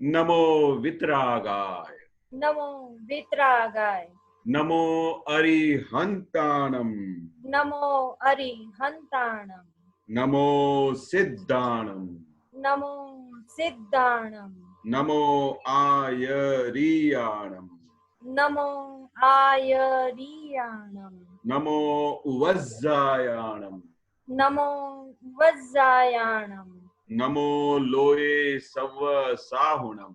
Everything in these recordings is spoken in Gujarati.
नमो वितरागाय। नमो वितरागाय। नमो अरिहंताणम। नमो अरिहंताणम। नमो सिद्धाणम। नमो सिद्धाणम। नमो आयरियाणम। नमो आयरियाणम। नमो उवज्जायाणम। नमो वज्जायाणम। नमो लोये सव्व साहुणम।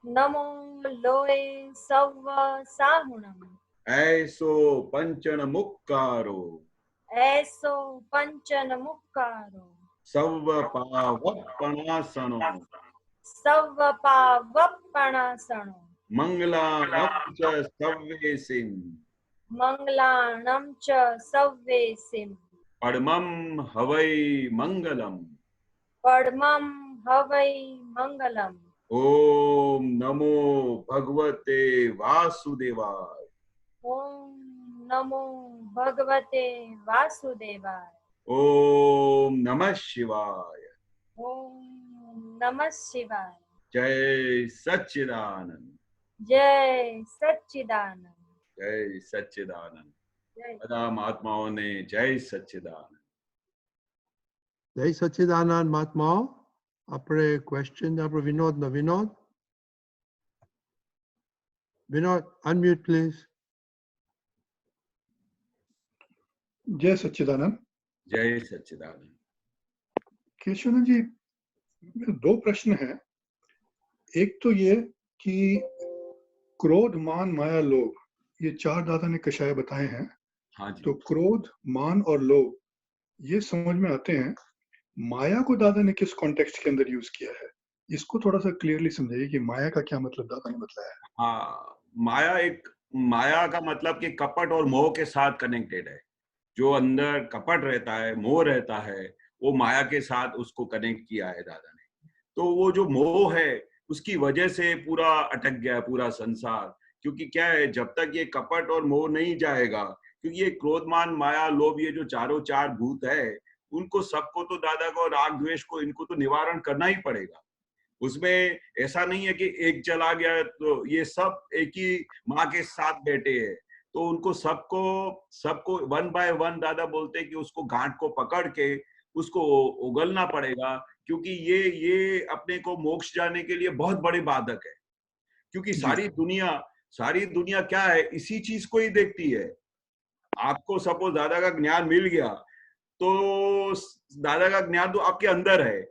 नमो लोये सव्व साहुणम। ऐसो पंचन मुक्कारो। ऐसो पंचन मुक्कारो। सव्व पावप्पणासनो। सव्व पावप्पणासनो। मंगलानं च सव्वेसिं। मंगलाणं च सव्वेसिं। परमं हवै मंगलम। परमं हवै मंगलम्। ओम नमो भगवते वासुदेवाय। ओम नमो भगवते वासुदेवाय। ओम नमः शिवाय। ओम नमः शिवाय। जय सच्चिदानंद। जय सच्चिदानंद। जय सच्चिदानंद। जय બધા મહાત્માઓ ને જય સચ્ચિદાનંદ। જય સચ્ચિદાનંદ મહાત્માઓ. આપણે ક્વેશ્ચન આપણે વિનોદ વિનોદ unmute please. जय सच्चिदानंद। जय सच्चिदानंद। केशवानंद जी, मेरे दो प्रश्न हैं। एक तो ये कि क्रोध, मान, माया, लोभ, ये चार दादा ने कषाय बताए हैं। हाँ जी। तो क्रोध, मान और लोभ ये समझ में आते हैं। माया को दादा ने किस कॉन्टेक्स्ट के अंदर यूज किया है, इसको थोड़ा सा क्लियरली समझाइए कि माया का क्या मतलब दादा ने बताया है। हाँ, माया का मतलब कि कपट और मोह के साथ कनेक्टेड है। जो अंदर कपट रहता है, मोह रहता है, वो माया के साथ उसको कनेक्ट किया है दादा ने। तो वो जो मोह है उसकी वजह से पूरा अटक गया है पूरा संसार। क्योंकि क्या है, जब तक ये कपट और मोह नहीं जाएगा, क्योंकि ये क्रोध मान माया लोभ ये जो चारों चार भूत है, उनको सबको तो दादा को राग द्वेष को इनको तो निवारण करना ही पड़ेगा। उसमें ऐसा नहीं है कि एक चला गया तो ये सब एक ही माँ के साथ बैठे हैं, तो उनको सबको सबको वन बाय वन दादा बोलते हैं कि उसको गांठ को पकड़ के उसको उगलना पड़ेगा। क्योंकि ये अपने को मोक्ष जाने के लिए बहुत बड़ी बाधक है। क्योंकि सारी दुनिया क्या है, इसी चीज को ही देखती है। आपको सपोज दादा का ज्ञान मिल गया तो दादा का ज्ञान तो आपके अंदर है,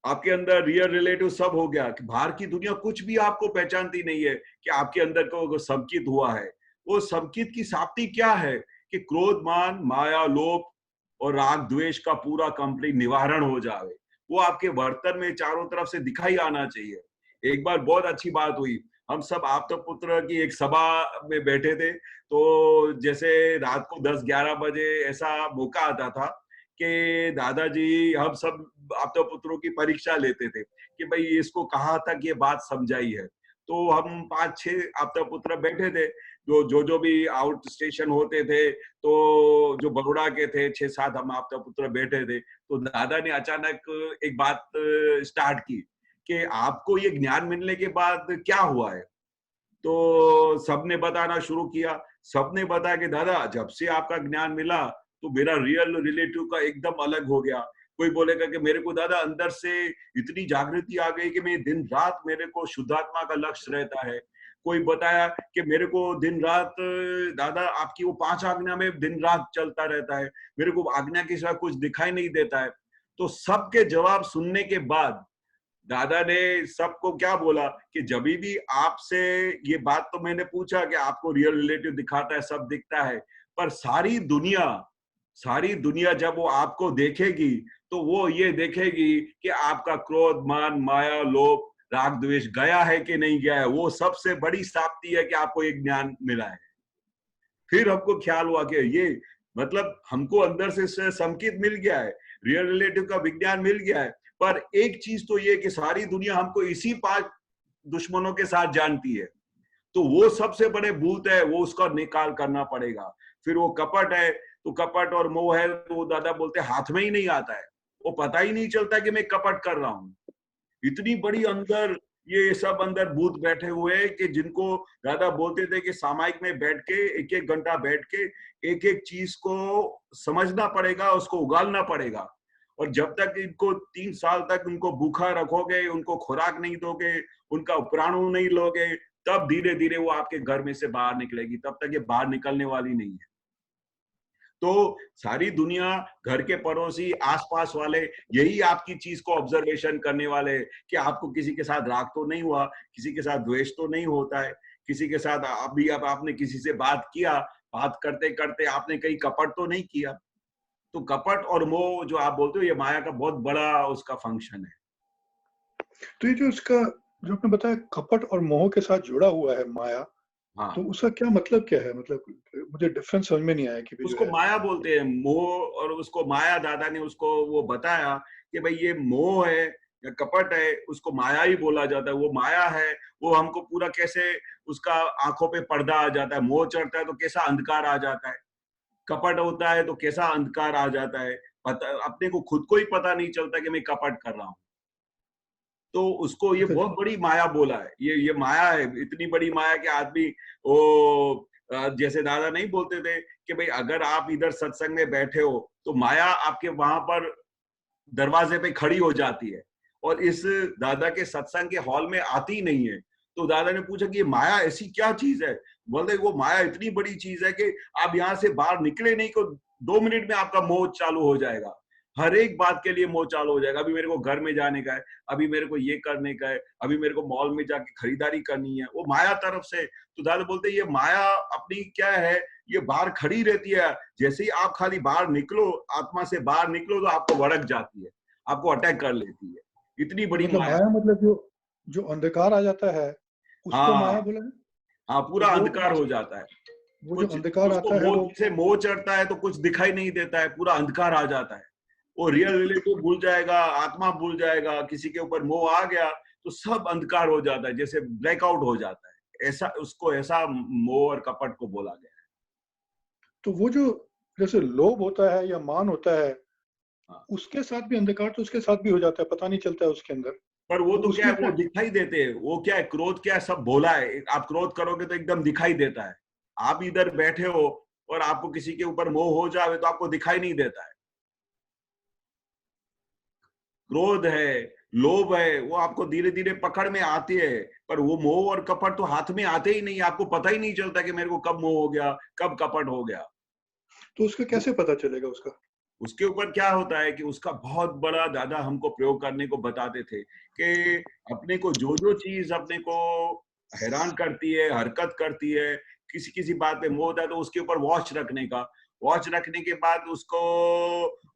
आपके अंदर रियल रिलेटिव सब हो गया। कि बाहर की दुनिया कुछ भी आपको पहचानती नहीं है कि आपके अंदर को संकित हुआ है। वो संकित की साप्ति क्या है कि क्रोध मान माया लोभ और राग द्वेष का पूरा कंप्लीट निवारण हो जाए। वो आपके बर्तन में चारों तरफ से दिखाई आना चाहिए। एक बार बहुत अच्छी बात हुई, हम सब आप तो पुत्र की एक सभा में बैठे थे, तो जैसे रात को 10-11 बजे ऐसा मौका आता था कि दादाजी हम सब आप तो पुत्रों की परीक्षा लेते थे कि भाई इसको कहाँ तक ये बात समझाई है। तो हम 5-6 आपता पुत्र बैठे थे, जो भी आउट स्टेशन होते थे, तो जो बड़ोड़ा के थे 6-7 हम आपता पुत्र बैठे थे। तो दादा ने अचानक एक बात स्टार्ट की कि आपको ये ज्ञान मिलने के बाद क्या हुआ है। तो सबने बताना शुरू किया। सबने बताया कि दादा जब से आपका ज्ञान मिला तो मेरा रियल रिलेटिव का एकदम अलग हो गया। कोई बोलेगा कि मेरे को दादा अंदर से इतनी जागृति आ गई कि मैं दिन रात मेरे को शुद्धात्मा का लक्ष्य रहता है। कोई बताया कि मेरे को दिन रात दादा आपकी वो 5 आज्ञा में दिन रात चलता रहता है, मेरे को आज्ञा के सिवा कुछ दिखाई नहीं देता है। तो सबके जवाब सुनने के बाद दादा ने सबको क्या बोला कि जब भी आपसे ये बात तो मैंने पूछा कि आपको रियल रिलेटिव दिखाता है, सब दिखता है, पर सारी दुनिया जब वो आपको देखेगी तो वो ये देखेगी कि आपका क्रोध मान माया लोभ राग द्वेष गया है कि नहीं गया है। वो सबसे बड़ी प्राप्ति है कि आपको एक ज्ञान मिला है। फिर हमको ख्याल हुआ कि ये मतलब हमको अंदर से संकेत मिल गया है, रियल रिलेटिव का विज्ञान मिल गया है। पर एक चीज तो ये कि सारी दुनिया हमको इसी 5 दुश्मनों के साथ जानती है, तो वो सबसे बड़े भूत है, वो उसका निकाल करना पड़ेगा। फिर वो कपट है, तो कपट और मोह है, तो वो दादा बोलते हाथ में ही नहीं आता है, वो पता ही नहीं चलता कि मैं कपट कर रहा हूं। इतनी बड़ी अंदर ये सब अंदर भूत बैठे हुए हैं कि जिनको दादा बोलते थे कि सामायिक में बैठ के एक एक घंटा बैठ के एक एक चीज को समझना पड़ेगा, उसको उगालना पड़ेगा। और जब तक इनको 3 साल तक उनको भूखा रखोगे, उनको खुराक नहीं दोगे, उनका उपराणु नहीं लोगे, तब धीरे धीरे वो आपके घर में से बाहर निकलेगी। तब तक ये बाहर निकलने वाली नहीं है। तो सारी दुनिया, घर के पड़ोसी, आसपास वाले यही आपकी चीज को ऑब्जर्वेशन करने वाले कि आपको किसी के साथ राग तो नहीं हुआ, किसी के साथ द्वेष तो नहीं होता है, किसी के साथ अभी अब आपने किसी से बात किया, बात करते करते आपने कहीं कपट तो नहीं किया। तो कपट और मोह जो आप बोलते हो, ये माया का बहुत बड़ा उसका फंक्शन है। तो ये जो इसका जो आपने बताया कपट और मोह के साथ जुड़ा हुआ है माया, हाँ, तो उसका क्या मतलब क्या है? मतलब मुझे डिफरेंस समझ में नहीं आया कि उसको माया बोलते हैं, मोह और उसको माया। दादा ने उसको वो बताया कि भाई ये मोह है या कपट है, उसको माया ही बोला जाता है। वो माया है, वो हमको पूरा कैसे उसका आंखों पे पर्दा आ जाता है। मोह चढ़ता है तो कैसा अंधकार आ जाता है, कपट होता है तो कैसा अंधकार आ जाता है। पता अपने को खुद को ही पता नहीं चलता कि मैं कपट कर रहा हूँ। तो उसको ये बहुत बड़ी माया बोला है। ये माया है, इतनी बड़ी माया कि आदमी वो जैसे दादा नहीं बोलते थे कि भाई अगर आप इधर सत्संग में बैठे हो तो माया आपके वहां पर दरवाजे पे खड़ी हो जाती है और इस दादा के सत्संग के हॉल में आती ही नहीं है। तो दादा ने पूछा कि ये माया ऐसी क्या चीज है? बोलते वो माया इतनी बड़ी चीज है कि आप यहाँ से बाहर निकले नहीं को 2 मिनट में आपका मोह चालू हो जाएगा। हर एक बात के लिए मोह चालू हो जाएगा। अभी मेरे को घर में जाने का है, अभी मेरे को ये करने का है, अभी मेरे को मॉल में जाके खरीदारी करनी है, वो माया तरफ से। तो दादा बोलते ये माया अपनी क्या है, ये बाहर खड़ी रहती है। जैसे ही आप खाली बाहर निकलो, आत्मा से बाहर निकलो, तो आपको भड़क जाती है, आपको अटैक कर लेती है। इतनी बड़ी मतलब माया। माया मतलब जो अंधकार आ जाता है उसको माया हाँ बोला है? हाँ, पूरा तो अंधकार हो जाता है। वो जो कुछ अंधकार उसको आता है मोह, वो जैसे मोह चढ़ता है तो कुछ दिखाई नहीं देता है, पूरा अंधकार आ जाता है। वो रियल रिलेटिव भूल जाएगा, आत्मा भूल जाएगा, किसी के ऊपर मोह आ गया तो सब अंधकार हो जाता है, जैसे ब्लैकआउट हो जाता है। ऐसा उसको, ऐसा मोह और कपट को बोला गया है। तो वो जो जैसे लोभ होता है या मान होता है, हाँ। उसके साथ भी अंधकार तो उसके साथ भी हो जाता है, पता नहीं चलता है उसके अंदर। पर वो तो तो क्या है, उसमें वो क्या दिखाई देते हैं। वो क्या है, क्रोध क्या है, सब भोला है। आप क्रोध करोगे तो एकदम दिखाई देता है। आप इधर बैठे हो और आपको किसी के ऊपर मोह हो जाए तो आपको दिखाई नहीं देता है। क्रोध है, लोभ है, वो आपको धीरे धीरे पकड़ में आती है। पर वो मोह और कपट तो हाथ में आते ही नहीं, आपको पता ही नहीं चलता कि मेरे को कब मोह हो गया, कब कपट हो गया। तो उसका कैसे पता चलेगा उसका? उसके ऊपर क्या होता है कि उसका बहुत बड़ा दादा हमको प्रयोग करने को बताते थे कि अपने को जो जो चीज अपने को हैरान करती है, हरकत करती है, किसी किसी बात पे मोह होता है, तो उसके ऊपर वॉच रखने का। वॉच रखने के बाद उसको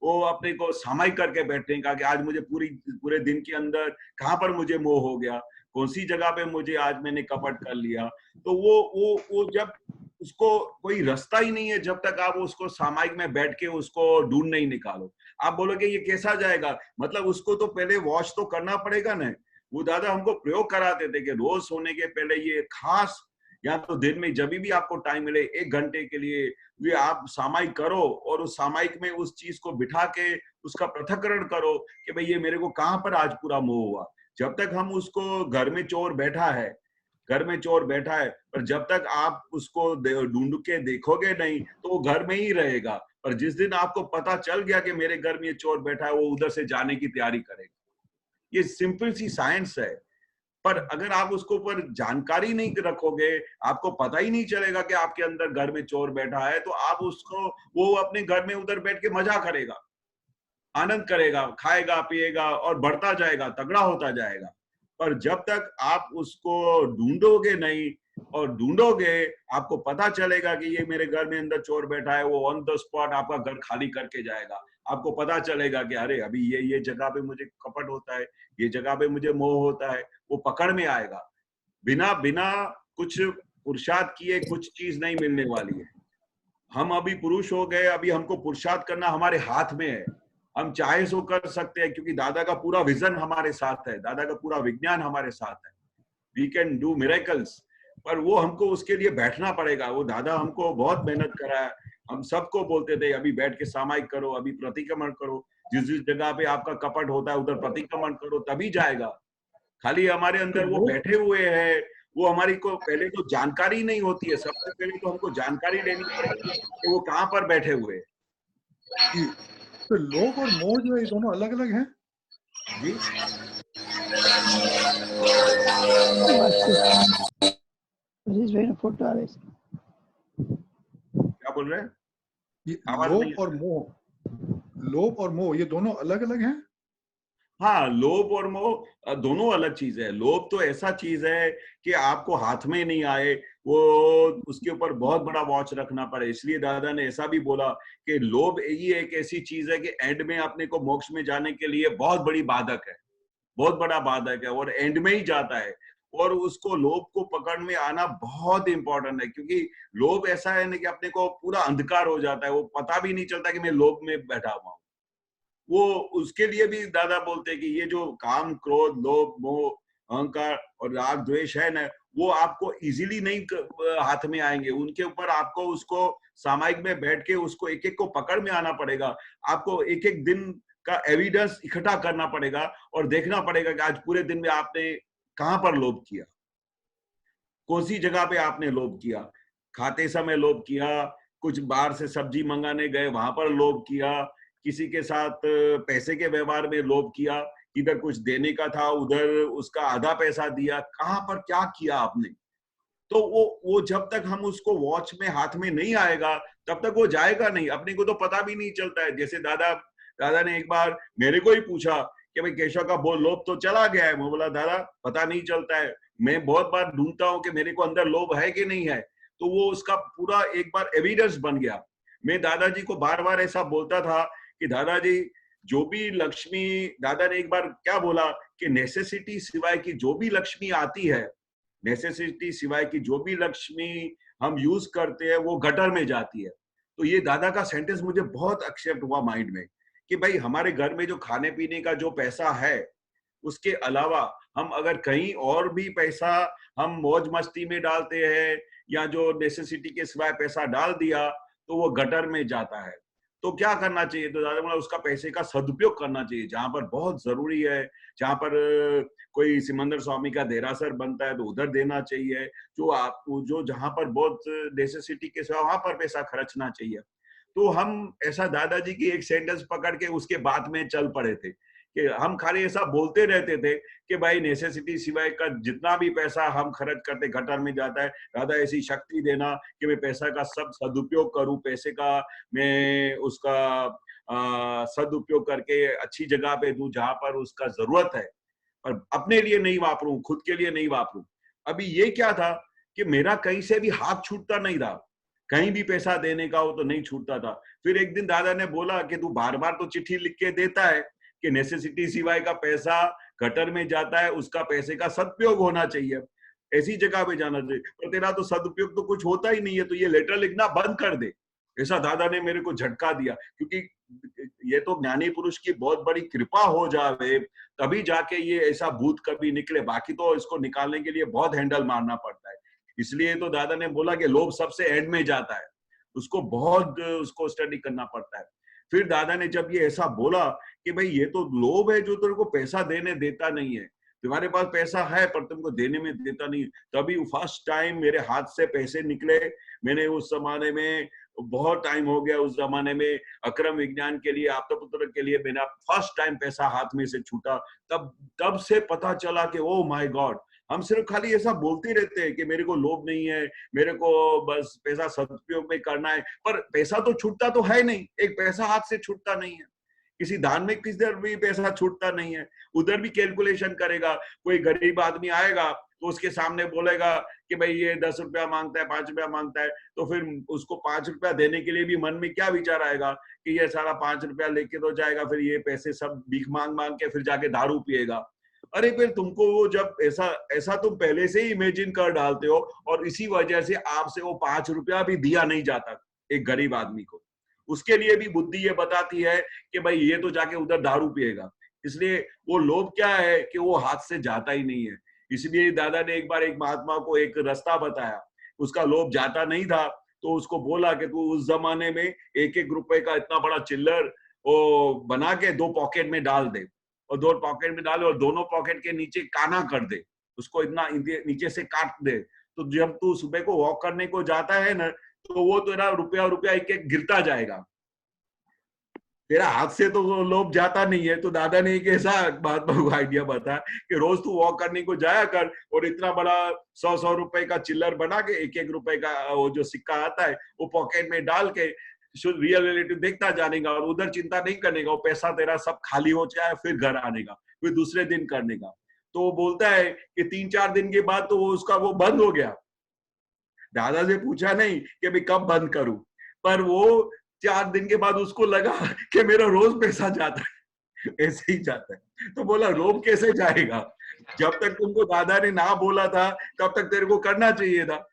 वो अपने को सामायिक करके बैठने का कि आज मुझे पूरे दिन के अंदर कहाँ पर मुझे मोह हो गया, कौन सी जगह पे मुझे आज मैंने कपट कर लिया। तो वो जब उसको कोई रास्ता ही नहीं है जब तक आप उसको सामायिक में बैठ के उसको ढूंढ नहीं निकालो। आप बोलोगे ये कैसा जाएगा, मतलब उसको तो पहले वॉश तो करना पड़ेगा ना। वो दादा हमको प्रयोग कराते थे कि रोज सोने के पहले ये खास, या तो दिन में जब भी आपको टाइम मिले 1 घंटे के लिए ये आप सामायिक करो और उस सामायिक में उस चीज को बिठा के उसका पृथक्करण करो कि भाई ये मेरे को कहाँ पर आज पूरा मोह हुआ। जब तक हम उसको घर में चोर बैठा है, घर में चोर बैठा है, पर जब तक आप उसको ढूंढ के देखोगे नहीं तो वो घर में ही रहेगा। पर जिस दिन आपको पता चल गया कि मेरे घर में ये चोर बैठा है, वो उधर से जाने की तैयारी करेगा। ये सिंपल सी साइंस है। पर अगर आप उसको ऊपर जानकारी नहीं रखोगे, आपको पता ही नहीं चलेगा कि आपके अंदर घर में चोर बैठा है, तो आप उसको, वो अपने घर में उधर बैठ के मजा करेगा, आनंद करेगा, खाएगा पिएगा और बढ़ता जाएगा, तगड़ा होता जाएगा। पर जब तक आप उसको ढूंढोगे नहीं और ढूंढोगे, आपको पता चलेगा कि ये मेरे घर में अंदर चोर बैठा है, वो ऑन द स्पॉट आपका घर खाली करके जाएगा। आपको पता चलेगा कि अरे अभी ये जगह पे मुझे कपट होता है, ये जगह पे मुझे मोह होता है। वो पकड़ में आएगा। बिना बिना कुछ पुरुषार्थ किए कुछ चीज नहीं मिलने वाली है। हम अभी पुरुष हो गए, अभी हमको पुरुषार्थ करना हमारे हाथ में है। हम चाहे सो कर सकते हैं क्योंकि दादा का पूरा विजन हमारे साथ है, दादा का पूरा विज्ञान हमारे साथ है। We can do miracles. पर वो हमको उसके लिए बैठना पड़ेगा। वो दादा हमको बहुत मेहनत कराया। हम सबको बोलते थे अभी बैठ के सामायिक करो, अभी प्रतिक्रमण करो, जिस जिस जगह पे आपका कपट होता है उधर प्रतिक्रमण करो, तभी जाएगा। खाली हमारे अंदर वो लोभ बैठे हुए हैं, वो हमारी को पहले तो जानकारी नहीं होती है। सबसे पहले तो हमको जानकारी लेनी पड़ेगी कि वो कहाँ पर बैठे हुए हैं। जी, तो लोभ और मोह जो है ये दोनों अलग अलग हैं। जी क्या बोल रहे हैं? ये आवाज नहीं आ रहा है। लोभ और मोह ये दोनों अलग अलग हैं। हाँ, लोभ और मोह दोनों अलग चीज है। लोभ तो ऐसा चीज है कि आपको हाथ में नहीं आए, वो उसके ऊपर बहुत बड़ा वॉच रखना पड़े। इसलिए दादा ने ऐसा भी बोला कि लोभ ही एक ऐसी चीज है कि एंड में अपने को मोक्ष में जाने के लिए बहुत बड़ी बाधक है, बहुत बड़ा बाधक है, और एंड में ही जाता है। और उसको लोभ को पकड़ में आना बहुत इंपॉर्टेंट है, क्योंकि लोभ ऐसा है ना कि अपने को पूरा अंधकार हो जाता है, वो पता भी नहीं चलता कि मैं लोभ में बैठा हुआ हूँ। वो उसके लिए भी दादा बोलते हैं कि ये जो काम, क्रोध, लोभ, मोह, अहंकार और राग द्वेष है ना, वो आपको इजीली नहीं हाथ में आएंगे। उनके ऊपर आपको उसको सामायिक में बैठ के उसको एक एक को पकड़ में आना पड़ेगा। आपको एक एक दिन का एविडेंस इकट्ठा करना पड़ेगा और देखना पड़ेगा कि आज पूरे दिन में आपने कहां पर लोभ किया, कौन सी जगह पे आपने लोभ किया। खाते समय लोभ किया, कुछ बाहर से सब्जी मंगाने गए वहां पर लोभ किया, किसी के साथ पैसे के व्यवहार में लोभ किया, इधर कुछ देने का था उधर उसका आधा पैसा दिया, कहां पर क्या किया आपने। तो वो जब तक हम उसको वॉच में हाथ में नहीं आएगा तब तक वो जाएगा नहीं। अपने को तो पता भी नहीं चलता है। जैसे दादा दादा ने एक बार मेरे को ही पूछा कि भाई केशव का बोल लोभ तो चला गया है। मैं बोला दादा पता नहीं चलता है, मैं बहुत बार ढूंढता हूँ कि मेरे को अंदर लोभ है कि नहीं है। तो वो उसका पूरा एक बार एविडेंस बन गया। मैं दादाजी को बार बार ऐसा बोलता था कि दादाजी जो भी लक्ष्मी, दादा ने एक बार क्या बोला कि नेसेसिटी सिवाय की जो भी लक्ष्मी आती है, नेसेसिटी सिवाय की जो भी लक्ष्मी हम यूज करते हैं वो गटर में जाती है। तो ये दादा का सेंटेंस मुझे बहुत एक्सेप्ट हुआ माइंड में कि भाई हमारे घर में जो खाने पीने का जो पैसा है उसके अलावा हम अगर कहीं और भी पैसा हम मौज मस्ती में डालते हैं या जो नेसेसिटी के सिवाय पैसा डाल दिया तो वो गटर में जाता है। तो क्या करना चाहिए? तो दादा बोला उसका पैसे का सदुपयोग करना चाहिए। जहां पर बहुत जरूरी है, जहां पर कोई सिमंदर स्वामी का देरासर बनता है तो उधर देना चाहिए। जो जहां पर बहुत नेसेसिटी के सिवा वहां पर पैसा खर्चना चाहिए। तो हम ऐसा दादाजी की एक सेंटेंस पकड़ के उसके बाद में चल पड़े थे कि हम खाली ऐसा बोलते रहते थे कि भाई नेसेसिटी सिवाय का जितना भी पैसा हम खर्च करते गटर में जाता है। दादा ऐसी शक्ति देना कि मैं पैसा का सब सदुपयोग करूं, पैसे का मैं उसका सदुपयोग करके अच्छी जगह पे दूं जहां पर उसका जरूरत है, और अपने लिए नहीं वापरूं, खुद के लिए नहीं वापरूं। अभी ये क्या था कि मेरा कहीं से भी हाथ छूटता नहीं था, कहीं भी पैसा देने का हो तो नहीं छूटता था। फिर एक दिन दादा ने बोला कि तू बार बार तो चिट्ठी लिख के देता है कि नेसेसिटी सिवाय का पैसा गटर में जाता है, उसका पैसे का सदुपयोग होना चाहिए, ऐसी जगह पे जाना चाहिए, और तेरा तो सदुपयोग तो कुछ होता ही नहीं है, तो ये लेटर लिखना बंद कर दे। ऐसा दादा ने मेरे को झटका दिया, क्योंकि ये तो ज्ञानी पुरुष की बहुत बड़ी कृपा हो जावे तभी जाके ये ऐसा भूत कभी निकले, बाकी तो इसको निकालने के लिए बहुत हैंडल मारना पड़ता है। इसलिए तो दादा ने बोला कि लोभ सबसे एंड में जाता है, उसको बहुत उसको स्टडी करना पड़ता है। फिर दादा ने जब ये ऐसा बोला कि भाई ये तो लोभ है जो तेरे को पैसा देने देता नहीं है, तुम्हारे पास पैसा है पर तुमको देने में देता नहीं, तभी फर्स्ट टाइम मेरे हाथ से पैसे निकले। मैंने उस जमाने में, बहुत टाइम हो गया, उस जमाने में अक्रम विज्ञान के लिए, आपतपुत्र के लिए मेरा फर्स्ट टाइम पैसा हाथ में से छूटा। तब से पता चला कि ओ माय गॉड, हम सिर्फ खाली ऐसा बोलते रहते हैं कि मेरे को लोभ नहीं है, मेरे को बस पैसा सदुपयोग में करना है, पर पैसा तो छूटता तो है नहीं, एक पैसा हाथ से छूटता नहीं है। किसी दान में किधर भी पैसा छूटता नहीं है, उधर भी कैलकुलेशन करेगा। कोई गरीब आदमी आएगा तो उसके सामने बोलेगा कि भाई ये 10 रुपया मांगता है, 5 रुपया मांगता है, तो फिर उसको 5 रुपया देने के लिए भी मन में क्या विचार आएगा कि ये सारा 5 रुपया लेके तो जाएगा, फिर ये पैसे सब भीख मांग मांग के फिर जाके दारू पिएगा। अरे फिर तुमको वो जब ऐसा तुम पहले से ही इमेजिन कर डालते हो, और इसी वजह से आपसे वो 5 रुपया भी दिया नहीं जाता एक गरीब आदमी को। उसके लिए भी बुद्धि ये बताती है कि भाई ये तो जाके उधर दारू पिएगा। इसलिए वो लोभ क्या है कि वो हाथ से जाता ही नहीं है। इसलिए दादा ने एक बार एक महात्मा को एक रास्ता बताया, उसका लोभ जाता नहीं था, तो उसको बोला कि तू उस जमाने में 1-1 रुपए का इतना बड़ा चिल्लर वो बना के 2 पॉकेट में डाल दे, और 2 पॉकेट में डाले और दोनों पॉकेट के नीचे काना कर दे, उसको इतना नीचे से काट दे, तो जब तू सुबह को वॉक करने को जाता है ना, तो वो तेरा रुपया रुपया एक एक गिरता जाएगा, तेरा हाथ से तो वो लोभ जाता नहीं है। तो दादा ने एक ऐसा महात्मा को आइडिया बताया कि रोज तू वॉक करने को जाया कर और इतना बड़ा 100 रुपए का चिल्लर बना के, एक एक रुपए का वो जो सिक्का आता है वो पॉकेट में डाल के रियल रिलेटिव देखता जाने का और उधर चिंता नहीं करने का, वो पैसा तेरा सब खाली हो जाए, फिर घर आने का, फिर दूसरे दिन करने का। तो वो बोलता है कि 3-4 दिन के बाद तो वो उसका वो बंद हो गया। दादा से पूछा नहीं कि भाई कब बंद करूं, पर वो 4 दिन के बाद उसको लगा कि मेरा रोज पैसा जाता है, ऐसे ही जाता है। तो बोला रोब कैसे जाएगा, जब तक तुमको दादा ने ना बोला था तब तक तेरे को करना चाहिए था।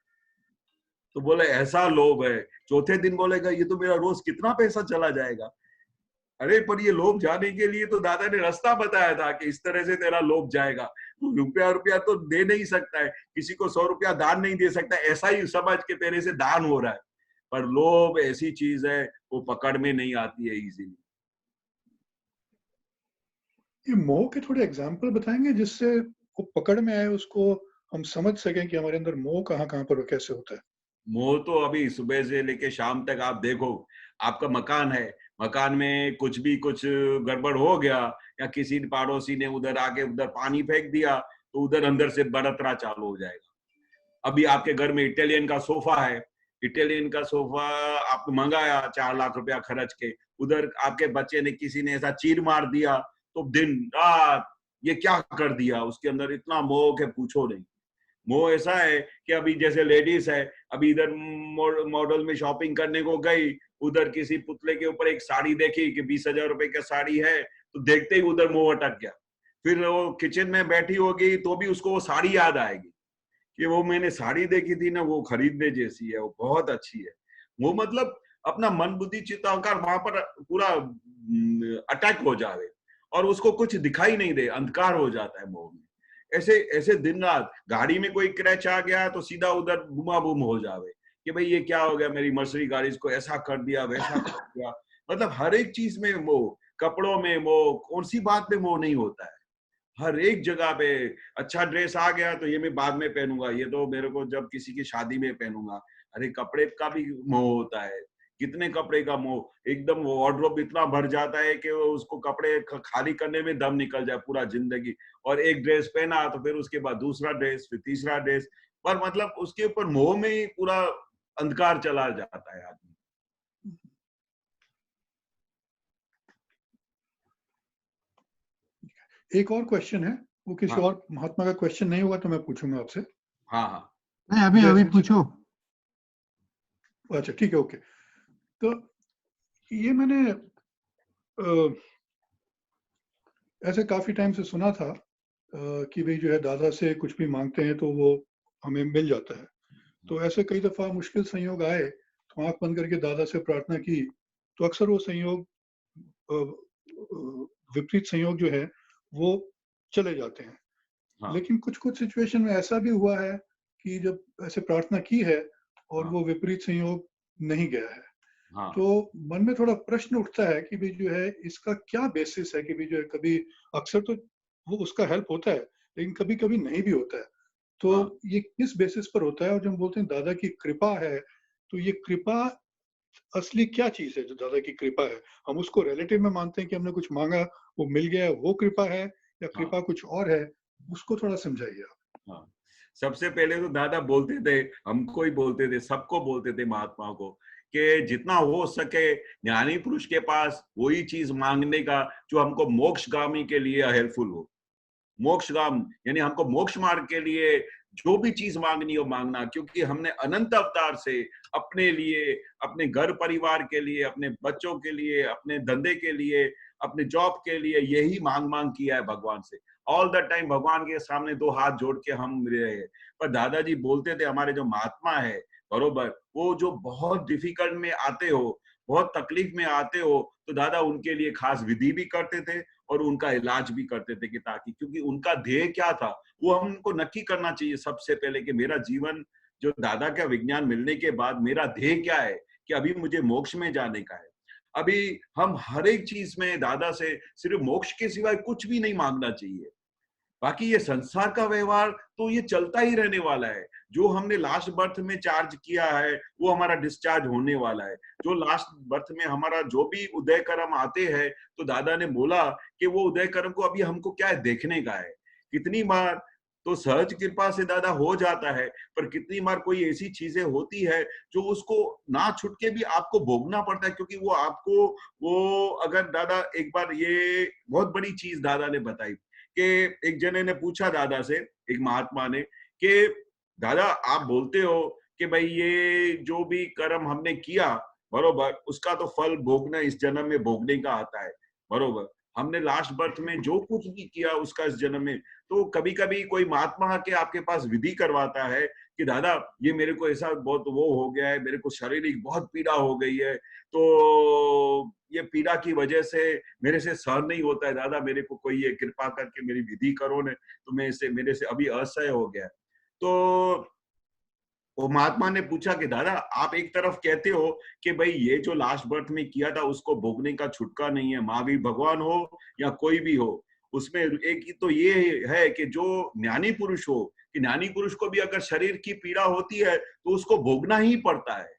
तो बोले ऐसा लोभ है। चौथे दिन बोलेगा ये तो मेरा रोज कितना पैसा चला जाएगा। अरे पर ये लोभ जाने के लिए तो दादा ने रास्ता बताया था कि इस तरह से तेरा लोभ जाएगा। तो रुपया रुपया तो दे नहीं सकता है, किसी को 100 रुपया दान नहीं दे सकता, ऐसा ही समझ के तेरे से दान हो रहा है। पर लोभ ऐसी चीज है, वो पकड़ में नहीं आती है इजीली। ये मोह के थोड़े एग्जाम्पल बताएंगे जिससे वो पकड़ में आए, उसको हम समझ सकें कि हमारे अंदर मोह कहाँ कहाँ पर और कैसे होता है। मोह तो अभी सुबह से लेके शाम तक आप देखो, आपका मकान है, मकान में कुछ गड़बड़ हो गया या किसी पड़ोसी ने उधर आके उधर पानी फेंक दिया तो उधर अंदर से बड़तरा चालू हो जाएगा। अभी आपके घर में इटालियन का सोफा है, इटालियन का सोफा आपने मंगाया 4 लाख रुपया खर्च के, उधर आपके बच्चे ने किसी ने ऐसा चीर मार दिया तो दिन रात ये क्या कर दिया, उसके अंदर इतना मोह के पूछो नहीं। मोह ऐसा है कि अभी जैसे लेडीज है, अभी इधर मॉडल में शॉपिंग करने को गई, उधर किसी पुतले के ऊपर एक साड़ी देखी कि 20,000 रुपए का साड़ी है, तो देखते ही उधर मोह अटक गया। फिर वो किचन में बैठी होगी तो भी उसको वो साड़ी याद आएगी कि वो मैंने साड़ी देखी थी ना, वो खरीदने जैसी है, वो बहुत अच्छी है। वो मतलब अपना मन बुद्धि चित्त अहंकार वहां पर पूरा अटैक हो जावे और उसको कुछ दिखाई नहीं दे, अंधकार हो जाता है मोह में। ऐसे ऐसे दिन रात गाड़ी में कोई क्रैच आ गया तो सीधा उधर बुमा बुम हो जावे कि भाई ये क्या हो गया, मेरी मर्सिडीज गाड़ी को ऐसा कर दिया वैसा कर दिया। मतलब हर एक चीज में मोह, कपड़ों में मोह, कौन सी बात में मोह नहीं होता है, हर एक जगह पे। अच्छा ड्रेस आ गया तो ये मैं बाद में पहनूंगा, ये तो मेरे को जब किसी की शादी में पहनूंगा। अरे कपड़े का भी मोह होता है, कितने कपड़े का मोह, एकदम वार्डरोब इतना भर जाता है कि वो उसको कपड़े खाली करने में दम निकल जाए पूरा जिंदगी। और एक ड्रेस पहना तो फिर उसके बाद दूसरा ड्रेस, फिर तीसरा ड्रेस, पर मतलब उसके ऊपर मोह में ही पूरा अंधकार चला जाता है आदमी। एक और क्वेश्चन है, वो किसी हाँ। और महात्मा का क्वेश्चन नहीं होगा तो मैं पूछूंगा आपसे। हाँ हाँ नहीं, अभी पूछो। अच्छा ठीक है, ओके। तो ये मैंने ऐसे काफी टाइम से सुना था कि भाई जो है दादा से कुछ भी मांगते हैं तो वो हमें मिल जाता है। तो ऐसे कई दफा मुश्किल संयोग आए तो आंख बंद करके दादा से प्रार्थना की तो अक्सर वो संयोग विपरीत संयोग जो है वो चले जाते हैं। हाँ। लेकिन कुछ कुछ सिचुएशन में ऐसा भी हुआ है कि जब ऐसे प्रार्थना की है और हाँ। वो विपरीत संयोग नहीं गया है। हाँ। तो मन में थोड़ा प्रश्न उठता है कि भी जो है इसका क्या बेसिस है कि भी जो है कभी अक्सर तो वो उसका हेल्प होता है लेकिन कभी कभी नहीं भी होता है। तो हाँ। ये किस बेसिस पर होता है? और जब हम बोलते हैं दादा की कृपा है तो ये कृपा असली क्या चीज है जो दादा की कृपा है? हम उसको रिलेटिव में मानते हैं कि हमने कुछ मांगा वो मिल गया, वो कृपा है, या कृपा कुछ और है? उसको थोड़ा समझाइए आप। हाँ। सबसे पहले तो दादा बोलते थे, हमको ही बोलते थे, सबको बोलते थे महात्माओं को, कि जितना हो सके ज्ञानी पुरुष के पास वही चीज मांगने का जो हमको मोक्षगामी के लिए हेल्पफुल हो। मोक्षगाम यानी हमको मोक्ष मार्ग के लिए जो भी चीज मांगनी हो मांगना, क्योंकि हमने अनंत अवतार से अपने लिए, अपने घर परिवार के लिए, अपने बच्चों के लिए, अपने धंधे के लिए, अपने जॉब के लिए यही मांग मांग किया है भगवान से। ऑल द टाइम भगवान के सामने 2 हाथ जोड़ के हम रहे। पर दादाजी बोलते थे, हमारे जो महात्मा है बरोबर, वो जो बहुत डिफिकल्ट में आते हो, बहुत तकलीफ में आते हो, तो दादा उनके लिए खास विधि भी करते थे और उनका इलाज भी करते थे कि ताकि, क्योंकि उनका ध्येय क्या था वो हमको नक्की करना चाहिए सबसे पहले कि मेरा जीवन जो दादा का विज्ञान मिलने के बाद मेरा ध्येय क्या है, कि अभी मुझे मोक्ष में जाने का है। अभी हम हर एक चीज में दादा से सिर्फ मोक्ष के सिवाय कुछ भी नहीं मांगना चाहिए। बाकी ये संसार का व्यवहार तो ये चलता ही रहने वाला है। जो हमने लास्ट बर्थ में चार्ज किया है वो हमारा डिस्चार्ज होने वाला है। जो लास्ट बर्थ में हमारा जो भी उदय कर्म आते हैं, तो दादा ने बोला कि वो उदय कर्म को अभी हमको क्या है, देखने का है। कितनी बार तो सहज कृपा से दादा हो जाता है, पर कितनी बार कोई ऐसी चीजें होती है जो उसको ना छूट के भी आपको भोगना पड़ता है, क्योंकि वो आपको वो अगर दादा एक बार ये बहुत बड़ी चीज दादा ने बताई कि एक जने ने पूछा दादा से, एक महात्मा ने, कि दादा आप बोलते हो कि भाई ये जो भी कर्म हमने किया बरोबर, उसका तो फल भोगना इस जन्म में भोगने का आता है बरोबर। हमने लास्ट बर्थ में जो कुछ भी किया उसका इस जन्म में, तो कभी कभी कोई महात्मा आके आपके पास विधि करवाता है कि दादा ये मेरे को ऐसा बहुत वो हो गया है, मेरे को शारीरिक बहुत पीड़ा हो गई है, तो ये पीड़ा की वजह से मेरे से सहन नहीं होता है दादा, मेरे को कोई ये कृपा करके मेरी विधि करो ने, तो मैं इसे मेरे से अभी असह्य हो गया। तो वो महात्मा ने पूछा कि दादा आप एक तरफ कहते हो कि भाई ये जो लास्ट बर्थ में किया था उसको भोगने का छुटका नहीं है, महावीर भगवान हो या कोई भी हो, उसमें एक तो ये है कि जो ज्ञानी पुरुष हो, कि ज्ञानी पुरुष को भी अगर शरीर की पीड़ा होती है तो उसको भोगना ही पड़ता है,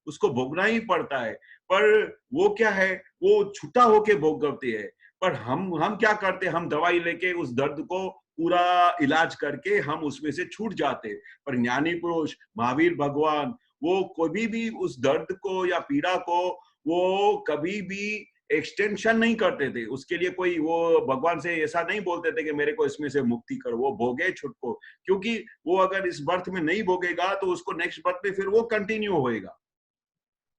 उसको भोगना ही पड़ता है। पर वो क्या है, वो छुट्टा होके भोगते हैं। पर हम क्या करते हैं, हम दवाई लेके उस दर्द को पूरा इलाज करके हम उसमें से छूट जाते हैं। पर ज्ञानी पुरुष, महावीर भगवान, वो कभी भी उस दर्द को या पीड़ा को वो कभी भी एक्सटेंशन नहीं करते थे। उसके लिए कोई वो भगवान से ऐसा नहीं बोलते थे कि मेरे को इसमें से मुक्ति करो, वो भोगे छुटको, क्योंकि वो अगर इस बर्थ में नहीं भोगेगा तो उसको नेक्स्ट बर्थ में फिर वो कंटिन्यू होएगा।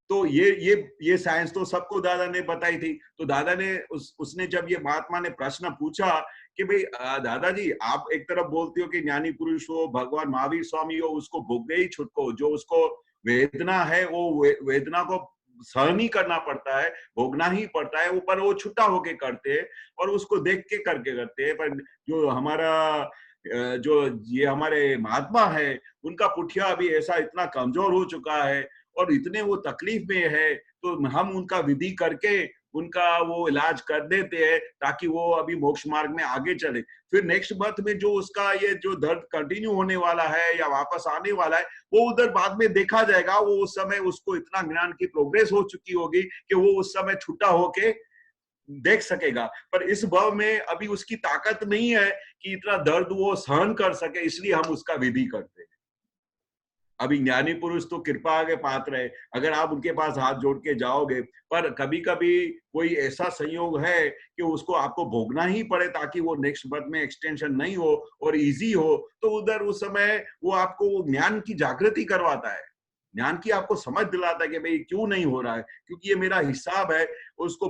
तो ये साइंस तो सबको दादा ने बताई थी। तो दादा ने उसने जब ये महात्मा ने प्रश्न पूछा कि भाई दादाजी आप एक तरफ बोलते हो कि ज्ञानी पुरुष हो, भगवान महावीर स्वामी हो, उसको भोग ही छुटको, जो उसको वेदना है वो वेदना को सहन ही करना पड़ता है, भोगना ही पड़ता है, ऊपर वो छुट्टा होके करते हैं और उसको देख के करके करते हैं। पर जो हमारा जो ये हमारे महात्मा है, उनका पुठिया अभी ऐसा इतना कमजोर हो चुका है और इतने वो तकलीफ में है, तो हम उनका विधि करके उनका वो इलाज कर देते हैं ताकि वो अभी मोक्ष मार्ग में आगे चले। फिर नेक्स्ट बर्थ में जो उसका ये जो दर्द कंटिन्यू होने वाला है या वापस आने वाला है, वो उधर बाद में देखा जाएगा। वो उस समय उसको इतना ज्ञान की प्रोग्रेस हो चुकी होगी कि वो उस समय छुट्टा होके देख सकेगा। पर इस भाव में अभी उसकी ताकत नहीं है कि इतना दर्द वो सहन कर सके, इसलिए हम उसका विधि करते हैं। अभी ज्ञानी पुरुष तो कृपा के पात्र है, अगर आप उनके पास हाथ जोड़ के जाओगे, पर कभी कभी कोई ऐसा संयोग है कि उसको आपको भोगना ही पड़े ताकि वो नेक्स्ट बर्थ में एक्सटेंशन नहीं हो और इजी हो, तो उधर उस समय वो आपको ज्ञान की जागृति करवाता है, ज्ञान की आपको समझ दिलाता है कि भाई क्यों नहीं हो रहा है, क्योंकि ये मेरा हिसाब है, उसको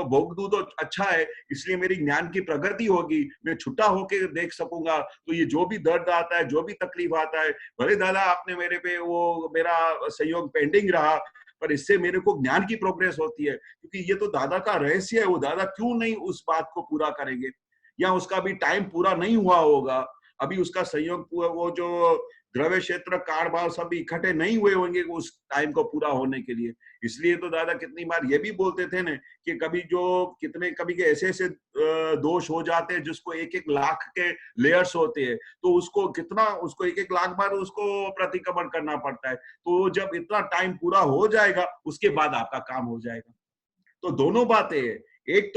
भोग दूं तो अच्छा है, इसलिए मेरी ज्ञान की प्रगति होगी, मैं छुट्टा होके देख सकूंगा। तो ये जो भी दर्द आता है, जो भी तकलीफ आता है, भले दादा आपने मेरे पे वो मेरा सहयोग पेंडिंग रहा, पर इससे मेरे को ज्ञान की प्रोग्रेस होती है, क्योंकि ये तो दादा का रहस्य है। वो दादा क्यों नहीं उस बात को पूरा करेंगे, या उसका भी टाइम पूरा नहीं हुआ होगा, अभी उसका संयोग वो जो द्रव्य क्षेत्र काल भाव सब इकट्ठे नहीं हुए होंगे उस टाइम को पूरा होने के लिए। इसलिए तो दादा कितनी बार ये भी बोलते थे ना कि कभी जो कितने कभी के ऐसे ऐसे दोष हो जाते हैं जिसको 1-1 लाख के लेयर्स होते हैं, तो उसको कितना उसको 1-1 लाख बार उसको प्रतिक्रमण करना पड़ता है। तो जब इतना टाइम पूरा हो जाएगा उसके बाद आपका काम हो जाएगा। तो दोनों बातें हैं, एक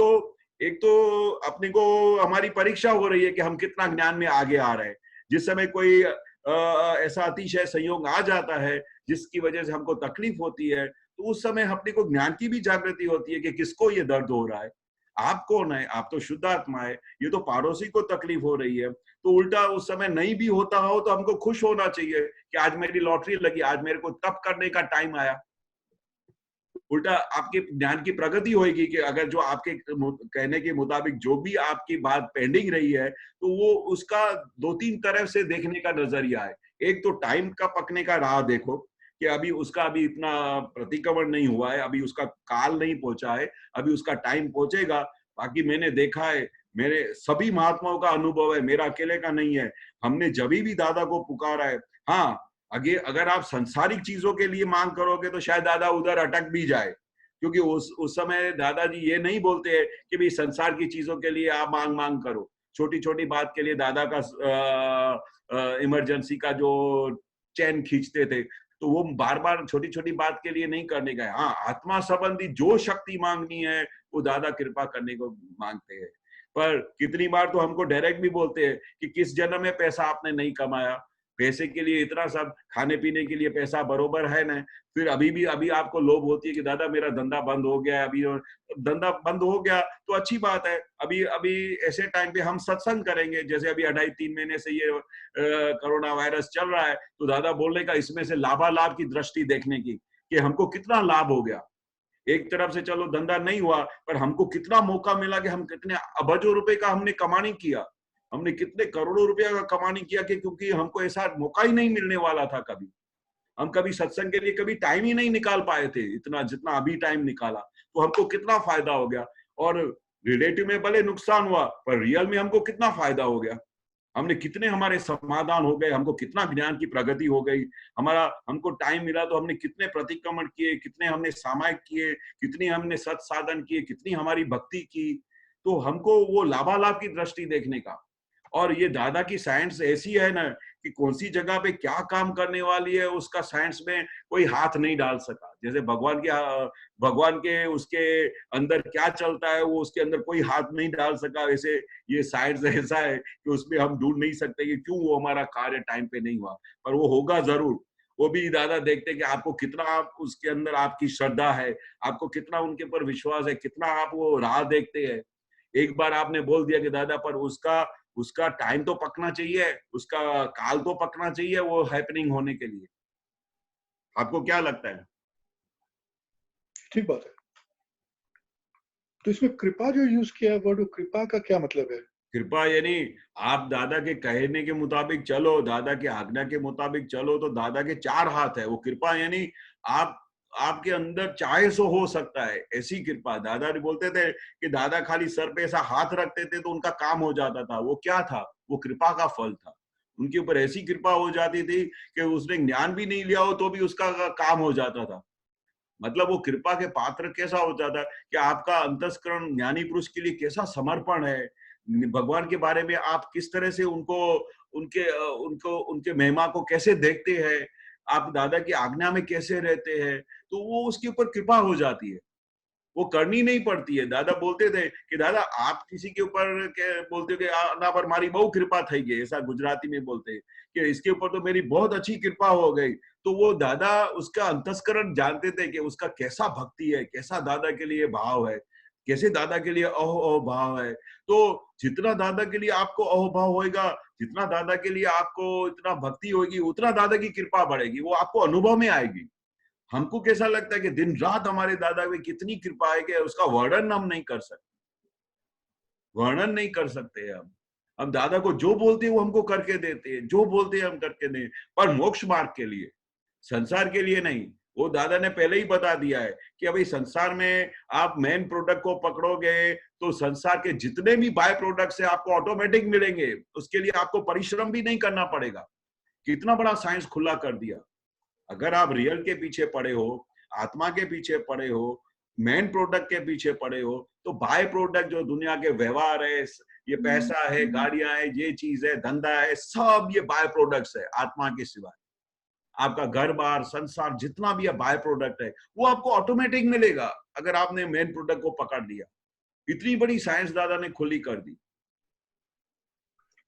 तो अपने को हमारी परीक्षा हो रही है कि हम कितना ज्ञान में आगे आ रहे हैं। जिस समय कोई ऐसा अतिशय संयोग आ जाता है जिसकी वजह से हमको तकलीफ होती है, तो उस समय अपने को ज्ञान की भी जागृति होती है कि किसको ये दर्द हो रहा है। आप कौन है, आप तो शुद्ध आत्मा है, ये तो पड़ोसी को तकलीफ हो रही है। तो उल्टा उस समय नहीं भी होता हो तो हमको खुश होना चाहिए कि आज मेरी लॉटरी लगी, आज मेरे को तप करने का टाइम आया। उल्टा आपके ज्ञान की प्रगति होगी कि अगर जो आपके कहने के मुताबिक जो भी आपकी बात पेंडिंग रही है, तो वो उसका 2-3 तरह से देखने का नजरिया है। एक तो टाइम का पकने का राह देखो कि अभी उसका अभी इतना प्रतिक्रमण नहीं हुआ है, अभी उसका काल नहीं पहुंचा है, अभी उसका टाइम पहुंचेगा। बाकी मैंने देखा है, मेरे सभी महात्माओं का अनुभव है, मेरा अकेले का नहीं है। हमने जब भी दादा को पुकारा है, हाँ अगर आप संसारिक चीजों के लिए मांग करोगे तो शायद दादा उधर अटक भी जाए, क्योंकि उस समय दादाजी ये नहीं बोलते हैं कि भाई संसार की चीजों के लिए आप मांग मांग करो। छोटी छोटी बात के लिए दादा का इमरजेंसी का जो चैन खींचते थे, तो वो बार बार छोटी छोटी बात के लिए नहीं करने गए। हाँ, आत्मा संबंधी जो शक्ति मांगनी है वो दादा कृपा करने को मांगते हैं। पर कितनी बार तो हमको डायरेक्ट भी बोलते हैं कि किस जन्म में पैसा आपने नहीं कमाया, पैसे के लिए इतना सब, खाने पीने के लिए पैसा बरोबर है ना, फिर अभी आपको लोभ होती है कि दादा मेरा धंधा बंद हो गया है, अभी धंधा बंद हो गया तो अच्छी बात है, अभी अभी ऐसे टाइम पे हम सत्संग करेंगे, जैसे अभी 2.5-3 महीने से ये कोरोना वायरस चल रहा है, तो दादा बोलने का इसमें से लाभालाभ की दृष्टि देखने की कि हमको कितना लाभ हो गया। एक तरफ से चलो धंधा नहीं हुआ, पर हमको कितना मौका मिला कि हम कितने अरबों रुपए का हमने कमानी किया, हमने कितने करोड़ों रुपया का कमानी किया, कि क्योंकि हमको ऐसा मौका ही नहीं मिलने वाला था कभी। हम कभी सत्संग के लिए कभी टाइम ही नहीं निकाल पाए थे इतना जितना अभी टाइम निकाला, तो हमको कितना फायदा हो गया। और रिलेटिव में भले नुकसान हुआ, पर रियल में हमको कितना फायदा हो गया। हमने कितने हमारे समाधान हो गए, हमको कितना ज्ञान की प्रगति हो गई, हमको टाइम मिला तो हमने कितने प्रतिक्रमण किए, कितने हमने सामायिक किए, कितनी हमने सत्साधन किए, कितनी हमारी भक्ति की। तो हमको वो लाभालाभ की दृष्टि देखने का। और ये दादा की साइंस ऐसी है ना कि कौन सी जगह पे क्या काम करने वाली है उसका साइंस में कोई हाथ नहीं डाल सका। जैसे भगवान के उसके अंदर क्या चलता है वो उसके अंदर कोई हाथ नहीं डाल सका, वैसे ये साइंस ऐसा है कि उसमें हम ढूंढ नहीं सकते कि क्यों वो हमारा कार्य टाइम पे नहीं हुआ, पर वो होगा जरूर। वो भी दादा देखते हैं कि आपको कितना आप उसके अंदर आपकी श्रद्धा है, आपको कितना उनके ऊपर विश्वास है, कितना आप वो राह देखते हैं। एक बार आपने बोल दिया कि दादा, पर उसका टाइम तो पकना चाहिए, उसका काल तो पकना चाहिए वो हैपनिंग होने के लिए। आपको क्या लगता है? ठीक बात है। तो इसमें कृपा जो यूज किया है वर्ड, कृपा का क्या मतलब है? कृपा यानी आप दादा के कहने के मुताबिक चलो, दादा की आज्ञा के मुताबिक चलो, तो दादा के 4 हाथ है। वो कृपा यानी आपके अंदर चाहे सो हो सकता है, ऐसी कृपा। दादा बोलते थे कि दादा खाली सर पे ऐसा हाथ रखते थे तो उनका काम हो जाता था। वो क्या था? वो कृपा का फल था। उनके ऊपर ऐसी कृपा हो जाती थी कि उसने ज्ञान भी नहीं लिया हो तो भी उसका काम हो जाता था। मतलब वो कृपा के पात्र कैसा हो जाता है कि आपका अंतस्करण ज्ञानी पुरुष के लिए कैसा समर्पण है, भगवान के बारे में आप किस तरह से उनके महिमा को कैसे देखते हैं, आप दादा की आज्ञा में कैसे रहते हैं, तो वो उसके ऊपर कृपा हो जाती है। वो करनी नहीं पड़ती है। दादा बोलते थे कि दादा आप किसी के ऊपर बोलते हो कि ना पर मारी बहु कृपा थई गई, ऐसा गुजराती में बोलते हैं कि इसके ऊपर तो मेरी बहुत अच्छी कृपा हो गई। तो वो दादा उसका अंतस्करण जानते थे कि उसका कैसा भक्ति है, कैसा दादा के लिए भाव है, कैसे दादा के लिए अहो भाव है। तो जितना दादा के लिए आपको अहो भाव होएगा, जितना दादा के लिए आपको इतना भक्ति होगी, उतना दादा की कृपा बढ़ेगी, वो आपको अनुभव में आएगी। हमको कैसा लगता है कि दिन रात हमारे दादा में कितनी कृपा है कि उसका वर्णन हम नहीं कर सकते, वर्णन नहीं कर सकते हम दादा को जो बोलते हैं वो हमको करके देते हैं, जो बोलते हैं हम करके दें, पर मोक्ष मार्ग के लिए, संसार के लिए नहीं। वो दादा ने पहले ही बता दिया है कि अभी संसार में आप मेन प्रोडक्ट को पकड़ोगे तो संसार के जितने भी बाय प्रोडक्ट्स है आपको ऑटोमेटिक मिलेंगे, उसके लिए आपको परिश्रम भी नहीं करना पड़ेगा। कितना बड़ा साइंस खुला कर दिया। अगर आप रियल के पीछे पड़े हो, आत्मा के पीछे पड़े हो, मेन प्रोडक्ट के पीछे पड़े हो, तो बाय प्रोडक्ट जो दुनिया के व्यवहार है, ये पैसा है, गाड़ियां है, ये चीज है, धंधा है, सब ये बाय प्रोडक्ट्स है आत्मा के सिवाय। आपका घर बार संसार जितना भी बाय प्रोडक्ट है वो आपको ऑटोमेटिक मिलेगा अगर आपने मेन प्रोडक्ट को पकड़ लिया। इतनी बड़ी साइंस दादा ने खुली कर दी।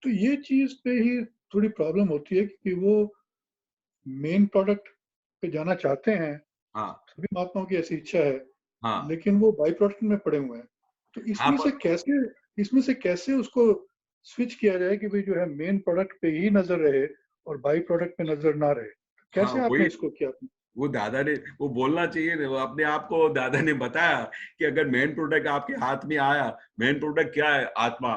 तो ये चीज पे ही थोड़ी प्रॉब्लम होती है कि वो मेन प्रोडक्ट पे जाना चाहते हैं। हाँ, सभी महात्माओं की ऐसी इच्छा है। हाँ, लेकिन वो बाई प्रोडक्ट में पड़े हुए हैं। तो इसमें से कैसे उसको स्विच किया जाए कि भाई जो है मेन प्रोडक्ट पे ही नजर रहे और बाई प्रोडक्ट पे नजर ना रहे। कैसे हाँ, आपने इसको किया? वो दादा ने वो बोलना चाहिए ना, वो अपने आप को दादा ने बताया कि अगर मेन प्रोडक्ट आपके हाथ में आया, मेन प्रोडक्ट क्या है? आत्मा,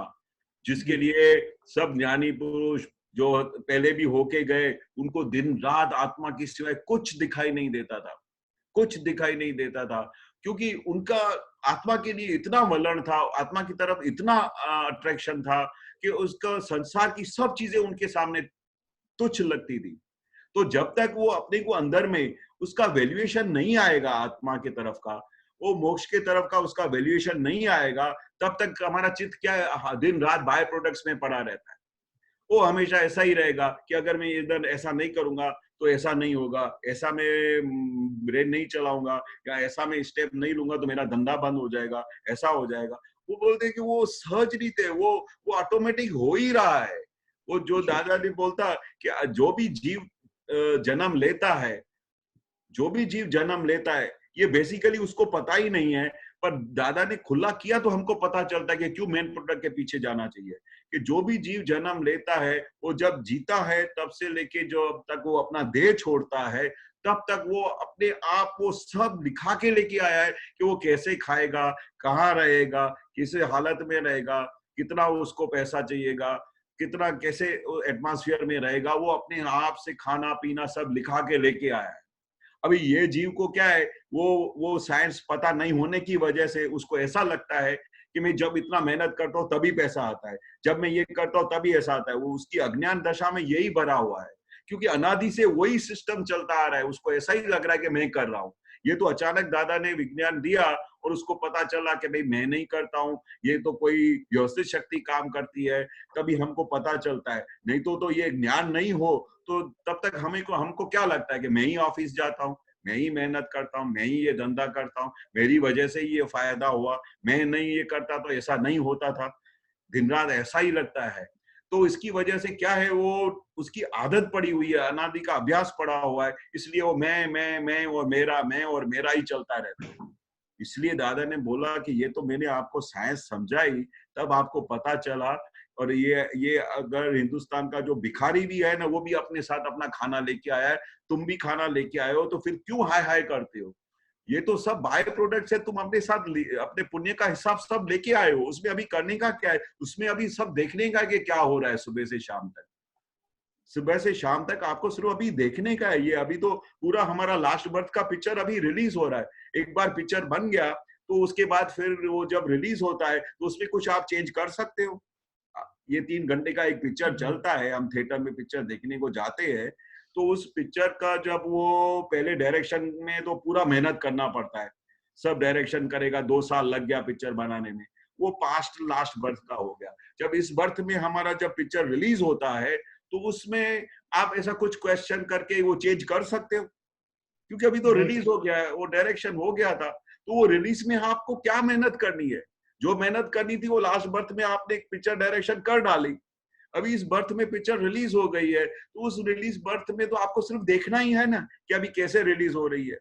जिसके लिए सब ज्ञानी पुरुष जो पहले भी होके गए उनको दिन रात आत्मा की सिवाय कुछ दिखाई नहीं देता था, कुछ दिखाई नहीं देता था, क्योंकि उनका आत्मा के लिए इतना वलन था, आत्मा की तरफ इतना अट्रैक्शन था कि उसका संसार की सब चीजें उनके सामने तुच्छ लगती थी। तो जब तक वो अपने को अंदर में उसका वैल्यूएशन नहीं आएगा आत्मा की तरफ का, वो मोक्ष के तरफ का उसका वैल्यूएशन नहीं आएगा, तब तक हमारा चित्त क्या दिन रात बाय प्रोडक्ट्स में पड़ा रहता है। वो हमेशा ऐसा ही रहेगा कि अगर मैं इधर ऐसा नहीं करूंगा तो ऐसा नहीं होगा, ऐसा मैं ब्रेन नहीं चलाऊंगा, या ऐसा मैं स्टेप नहीं लूंगा तो मेरा धंधा बंद हो जाएगा, ऐसा हो जाएगा। वो बोलते हैं कि वो सहज रीत है, वो ऑटोमेटिक हो ही रहा है। वो जो दादा ने बोलता कि जो भी जीव जन्म लेता है, जो भी जीव जन्म लेता है, ये बेसिकली उसको पता ही नहीं है, पर दादा ने खुला किया तो हमको पता चलता है कि क्यों मेन प्रोडक्ट के पीछे जाना चाहिए। कि जो भी जीव जन्म लेता है, वो जब जीता है तब से लेके जो अब तक वो अपना देह छोड़ता है, तब तक वो अपने आप वो सब लिखा के लेके आया है कि वो कैसे खाएगा, कहाँ रहेगा, किस हालत में रहेगा, कितना उसको पैसा चाहिएगा, कितना कैसे एटमॉस्फेयर में रहेगा, वो अपने आप से खाना पीना सब लिखा के लेके आया है। अभी ये जीव को क्या है, वो साइंस पता नहीं होने की वजह से उसको ऐसा लगता है कि मैं जब इतना मेहनत करता हूँ तभी पैसा आता है, जब मैं ये करता हूँ तभी ऐसा आता है। वो उसकी अज्ञान दशा में यही भरा हुआ है, क्योंकि अनादि से वही सिस्टम चलता आ रहा है। उसको ऐसा ही लग रहा है कि मैं कर रहा हूँ। ये तो अचानक दादा ने विज्ञान दिया और उसको पता चला कि भाई मैं नहीं करता हूँ, ये तो कोई व्यवस्थित शक्ति काम करती है, तभी हमको पता चलता है। नहीं तो ये ज्ञान नहीं हो तो तब तक हमको क्या लगता है कि मैं ही ऑफिस जाता हूँ, मैं ही मेहनत करता हूँ, मैं ही ये धंधा करता हूँ, मेरी वजह से ही ये फायदा हुआ, मैं नहीं ये करता तो ऐसा नहीं होता था। दिन रात ऐसा ही लगता है। तो इसकी वजह से क्या है, वो उसकी आदत पड़ी हुई है, अनादि का अभ्यास पड़ा हुआ है, इसलिए वो मैं और मेरा ही चलता रहता है। इसलिए दादा ने बोला कि ये तो मैंने आपको साइंस समझाई, तब आपको पता चला। और ये अगर हिंदुस्तान का जो भिखारी भी है ना, वो भी अपने साथ अपना खाना लेके आया है, तुम भी खाना लेके आए हो, तो फिर क्यों हाय हाय करते हो? ये तो सब बाय प्रोडक्ट्स है, तुम अपने साथ अपने पुण्य का हिसाब सब लेके आए हो। उसमें अभी करने का क्या है? उसमें अभी सब देखने का कि क्या हो रहा है सुबह से शाम तक। सुबह से शाम तक आपको सिर्फ अभी देखने का है। ये अभी तो पूरा हमारा लास्ट बर्थ का पिक्चर अभी रिलीज हो रहा है। एक बार पिक्चर बन गया तो उसके बाद फिर वो जब रिलीज होता है तो उसमें कुछ आप चेंज कर सकते हो। ये 3 घंटे का एक पिक्चर चलता है, हम थिएटर में पिक्चर देखने को जाते हैं, तो उस पिक्चर का जब वो पहले डायरेक्शन में तो पूरा मेहनत करना पड़ता है, सब डायरेक्शन करेगा, 2 साल लग गया पिक्चर बनाने में, वो पास्ट लास्ट बर्थ का हो गया। जब इस बर्थ में हमारा जब पिक्चर रिलीज होता है तो उसमें आप ऐसा कुछ क्वेश्चन करके वो चेंज कर सकते हो, क्योंकि अभी तो रिलीज हो गया है, वो डायरेक्शन हो गया था। तो वो रिलीज में आपको क्या मेहनत करनी है? जो मेहनत करनी थी वो लास्ट बर्थ में आपने एक पिक्चर डायरेक्शन कर डाली। अभी इस बर्थ में पिक्चर रिलीज हो गई है, तो उस रिलीज बर्थ में तो आपको सिर्फ देखना ही है ना कि अभी कैसे रिलीज हो रही है,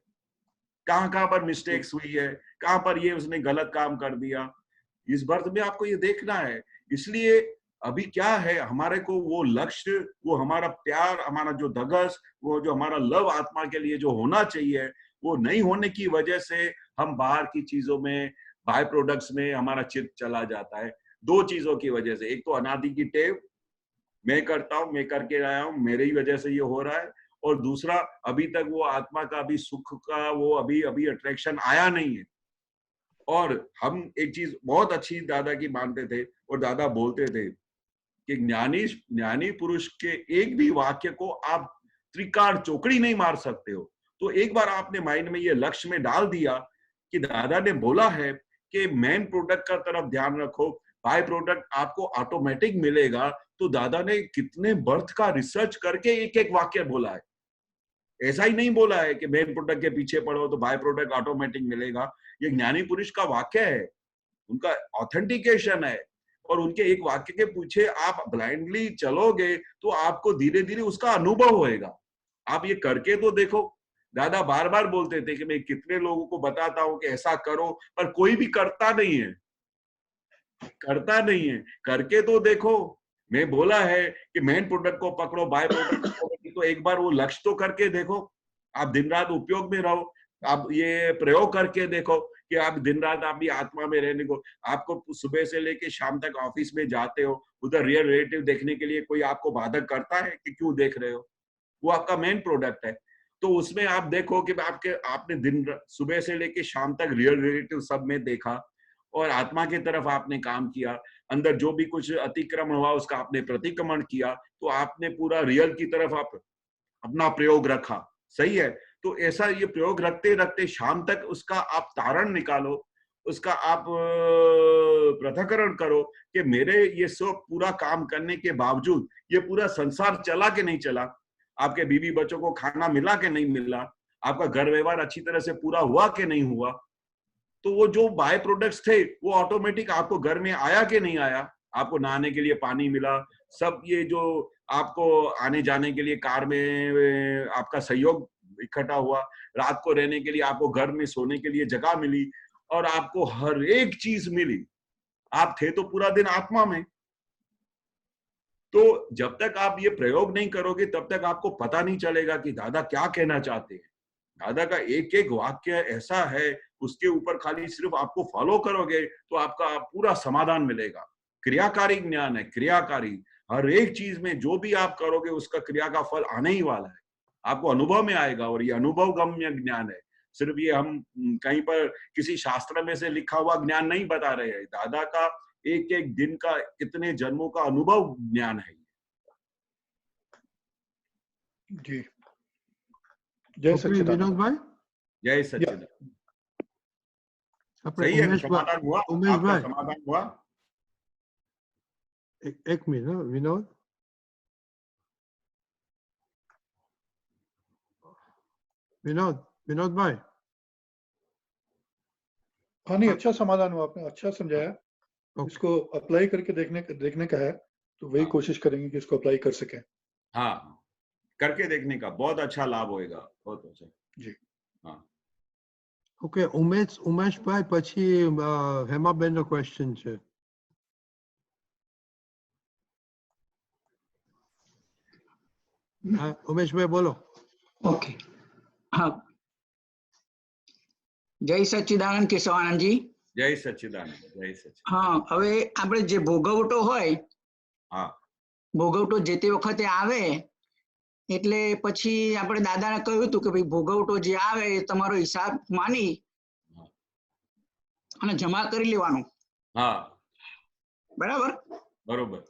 कहाँ कहाँ पर मिस्टेक्स हुई है, कहाँ पर ये उसने गलत काम कर दिया। इस बर्थ में आपको ये देखना है। इसलिए अभी क्या है, हमारे को वो लक्ष्य, वो हमारा प्यार, हमारा जो धगस, वो जो हमारा लव आत्मा के लिए जो होना चाहिए, वो नहीं होने की वजह से हम बाहर की चीजों में, बाय प्रोडक्ट्स में हमारा चित्त चला जाता है। 2 चीजों की वजह से, एक तो अनादि की टेव, मैं करता हूँ, मैं करके आया हूँ, मेरे ही वजह से ये हो रहा है, और दूसरा अभी तक वो आत्मा का अभी सुख का वो अभी अट्रैक्शन आया नहीं है। और हम एक चीज बहुत अच्छी दादा की मानते थे, और दादा बोलते थे कि ज्ञानी पुरुष के एक भी वाक्य को आप त्रिकाल चौकड़ी नहीं मार सकते हो। तो एक बार आपने माइंड में ये लक्ष्य में डाल दिया कि दादा ने बोला है कि मेन प्रोडक्ट का तरफ ध्यान रखो, बाय प्रोडक्ट आपको ऑटोमेटिक मिलेगा। तो दादा ने कितने बर्थ का रिसर्च करके एक एक वाक्य बोला है। ऐसा ही नहीं बोला है कि मेन प्रोडक्ट के पीछे पढ़ो तो बाय प्रोडक्ट ऑटोमेटिक मिलेगा। ये ज्ञानी पुरुष का वाक्य है, उनका ऑथेंटिकेशन है, और उनके एक वाक्य के पीछे आप ब्लाइंडली चलोगे तो आपको धीरे धीरे उसका अनुभव होएगा। आप ये करके तो देखो। दादा बार बार बोलते थे कि मैं कितने लोगों को बताता हूं कि ऐसा करो, पर कोई भी करता नहीं है, करता नहीं है। करके तो देखो। मैं बोला है कि मेन प्रोडक्ट को पकड़ो, बाय प्रोडक्ट तो एक बार वो लक्ष्य तो करके देखो। आप दिन रात उपयोग में रहो, आप ये प्रयोग करके देखो कि आप दिन रात आप भी आत्मा में रहने को, आपको सुबह से लेके शाम तक ऑफिस में जाते हो, उधर रियल रिलेटिव देखने के लिए कोई आपको बाधक करता है कि क्यों देख रहे हो? वो आपका मेन प्रोडक्ट है। तो उसमें आप देखो कि आपने दिन सुबह से लेके शाम तक रियल रिलेटिव सब में देखा, और आत्मा की तरफ आपने काम किया, अंदर जो भी कुछ अतिक्रमण हुआ उसका आपने प्रतिक्रमण किया, तो आपने पूरा रियल की तरफ आप अपना प्रयोग रखा। सही है। तो ऐसा ये प्रयोग रखते रखते शाम तक उसका आप तारण निकालो, उसका आप पृथक्करण करो कि मेरे ये सब पूरा काम करने के बावजूद ये पूरा संसार चला कि नहीं चला, आपके बीवी बच्चों को खाना मिला कि नहीं मिला, आपका घर व्यवहार अच्छी तरह से पूरा हुआ कि नहीं हुआ। तो वो जो बाय प्रोडक्ट्स थे वो ऑटोमेटिक आपको घर में आया कि नहीं आया, आपको नहाने के लिए पानी मिला, सब ये जो आपको आने जाने के लिए कार में आपका सहयोग इकट्ठा हुआ, रात को रहने के लिए आपको घर में सोने के लिए जगह मिली और आपको हर एक चीज मिली। आप थे तो पूरा दिन आत्मा में। तो जब तक आप ये प्रयोग नहीं करोगे तब तक आपको पता नहीं चलेगा कि दादा क्या कहना चाहते हैं। दादा का एक एक वाक्य ऐसा है, उसके ऊपर खाली सिर्फ आपको फॉलो करोगे तो आपका पूरा समाधान मिलेगा। क्रियाकारी ज्ञान है, क्रियाकारी। हर एक चीज में जो भी आप करोगे उसका क्रिया का फल आने ही वाला है, आपको अनुभव में आएगा। और ये अनुभव गम्य ज्ञान है, सिर्फ ये हम कहीं पर किसी शास्त्र में से लिखा हुआ ज्ञान नहीं बता रहे हैं। दादा का एक एक दिन का, इतने जन्मों का अनुभव ज्ञान है। जी, जय सच्चिदानंद। विनोद भाई, जय सच्चिदानंद। આપણે सही है, ઉમેશ समाधान हुआ, उमेश आपका भाई, समाधान हुआ। एक मिनट हाँ, विनोद विनोद विनोद भाई, हाँ नहीं, अच्छा समाधान हुआ, आपने अच्छा समझाया। ओके। इसको अप्लाई करके देखने का है, तो वही हाँ। कोशिश करेंगे कि इसको अप्लाई कर सकें। हाँ, करके देखने का बहुत अच्छा लाभ होएगा, बहुत अच्छा। जी। हाँ, ઓકે ઉમેશભાઈ, પછી હેમાબેનનો ક્વેશ્ચન છે. હા ઉમેશભાઈ બોલો. ઓકે, હા, જય સચ્ચિદાનંદ કેશવાનંદજી. જય સચ્ચિદાનંદ, જય સચ્ચિદાનંદ. હા, હવે આપણે જે ભોગવટો હોય, હા, ભોગવટો જે તે વખતે આવે એટલે પછી આપણે દાદાને કહ્યું હતું કે ભાઈ ભોગવટો જે આવે એ તમારો હિસાબ માની અને જમા કરી લેવાનો. હા, બરાબર. બરોબર.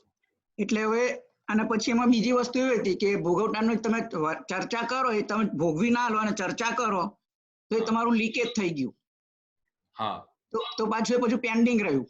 એટલે હવે અને પછી એમાં બીજી વસ્તુ એવી હતી કે ભોગવટાનો તમે ચર્ચા કરો, એ તમે ભોગવી ના લો અને ચર્ચા કરો તો એ તમારું લીકેજ થઈ ગયું. હા, તો પાછું પેન્ડિંગ રહ્યું.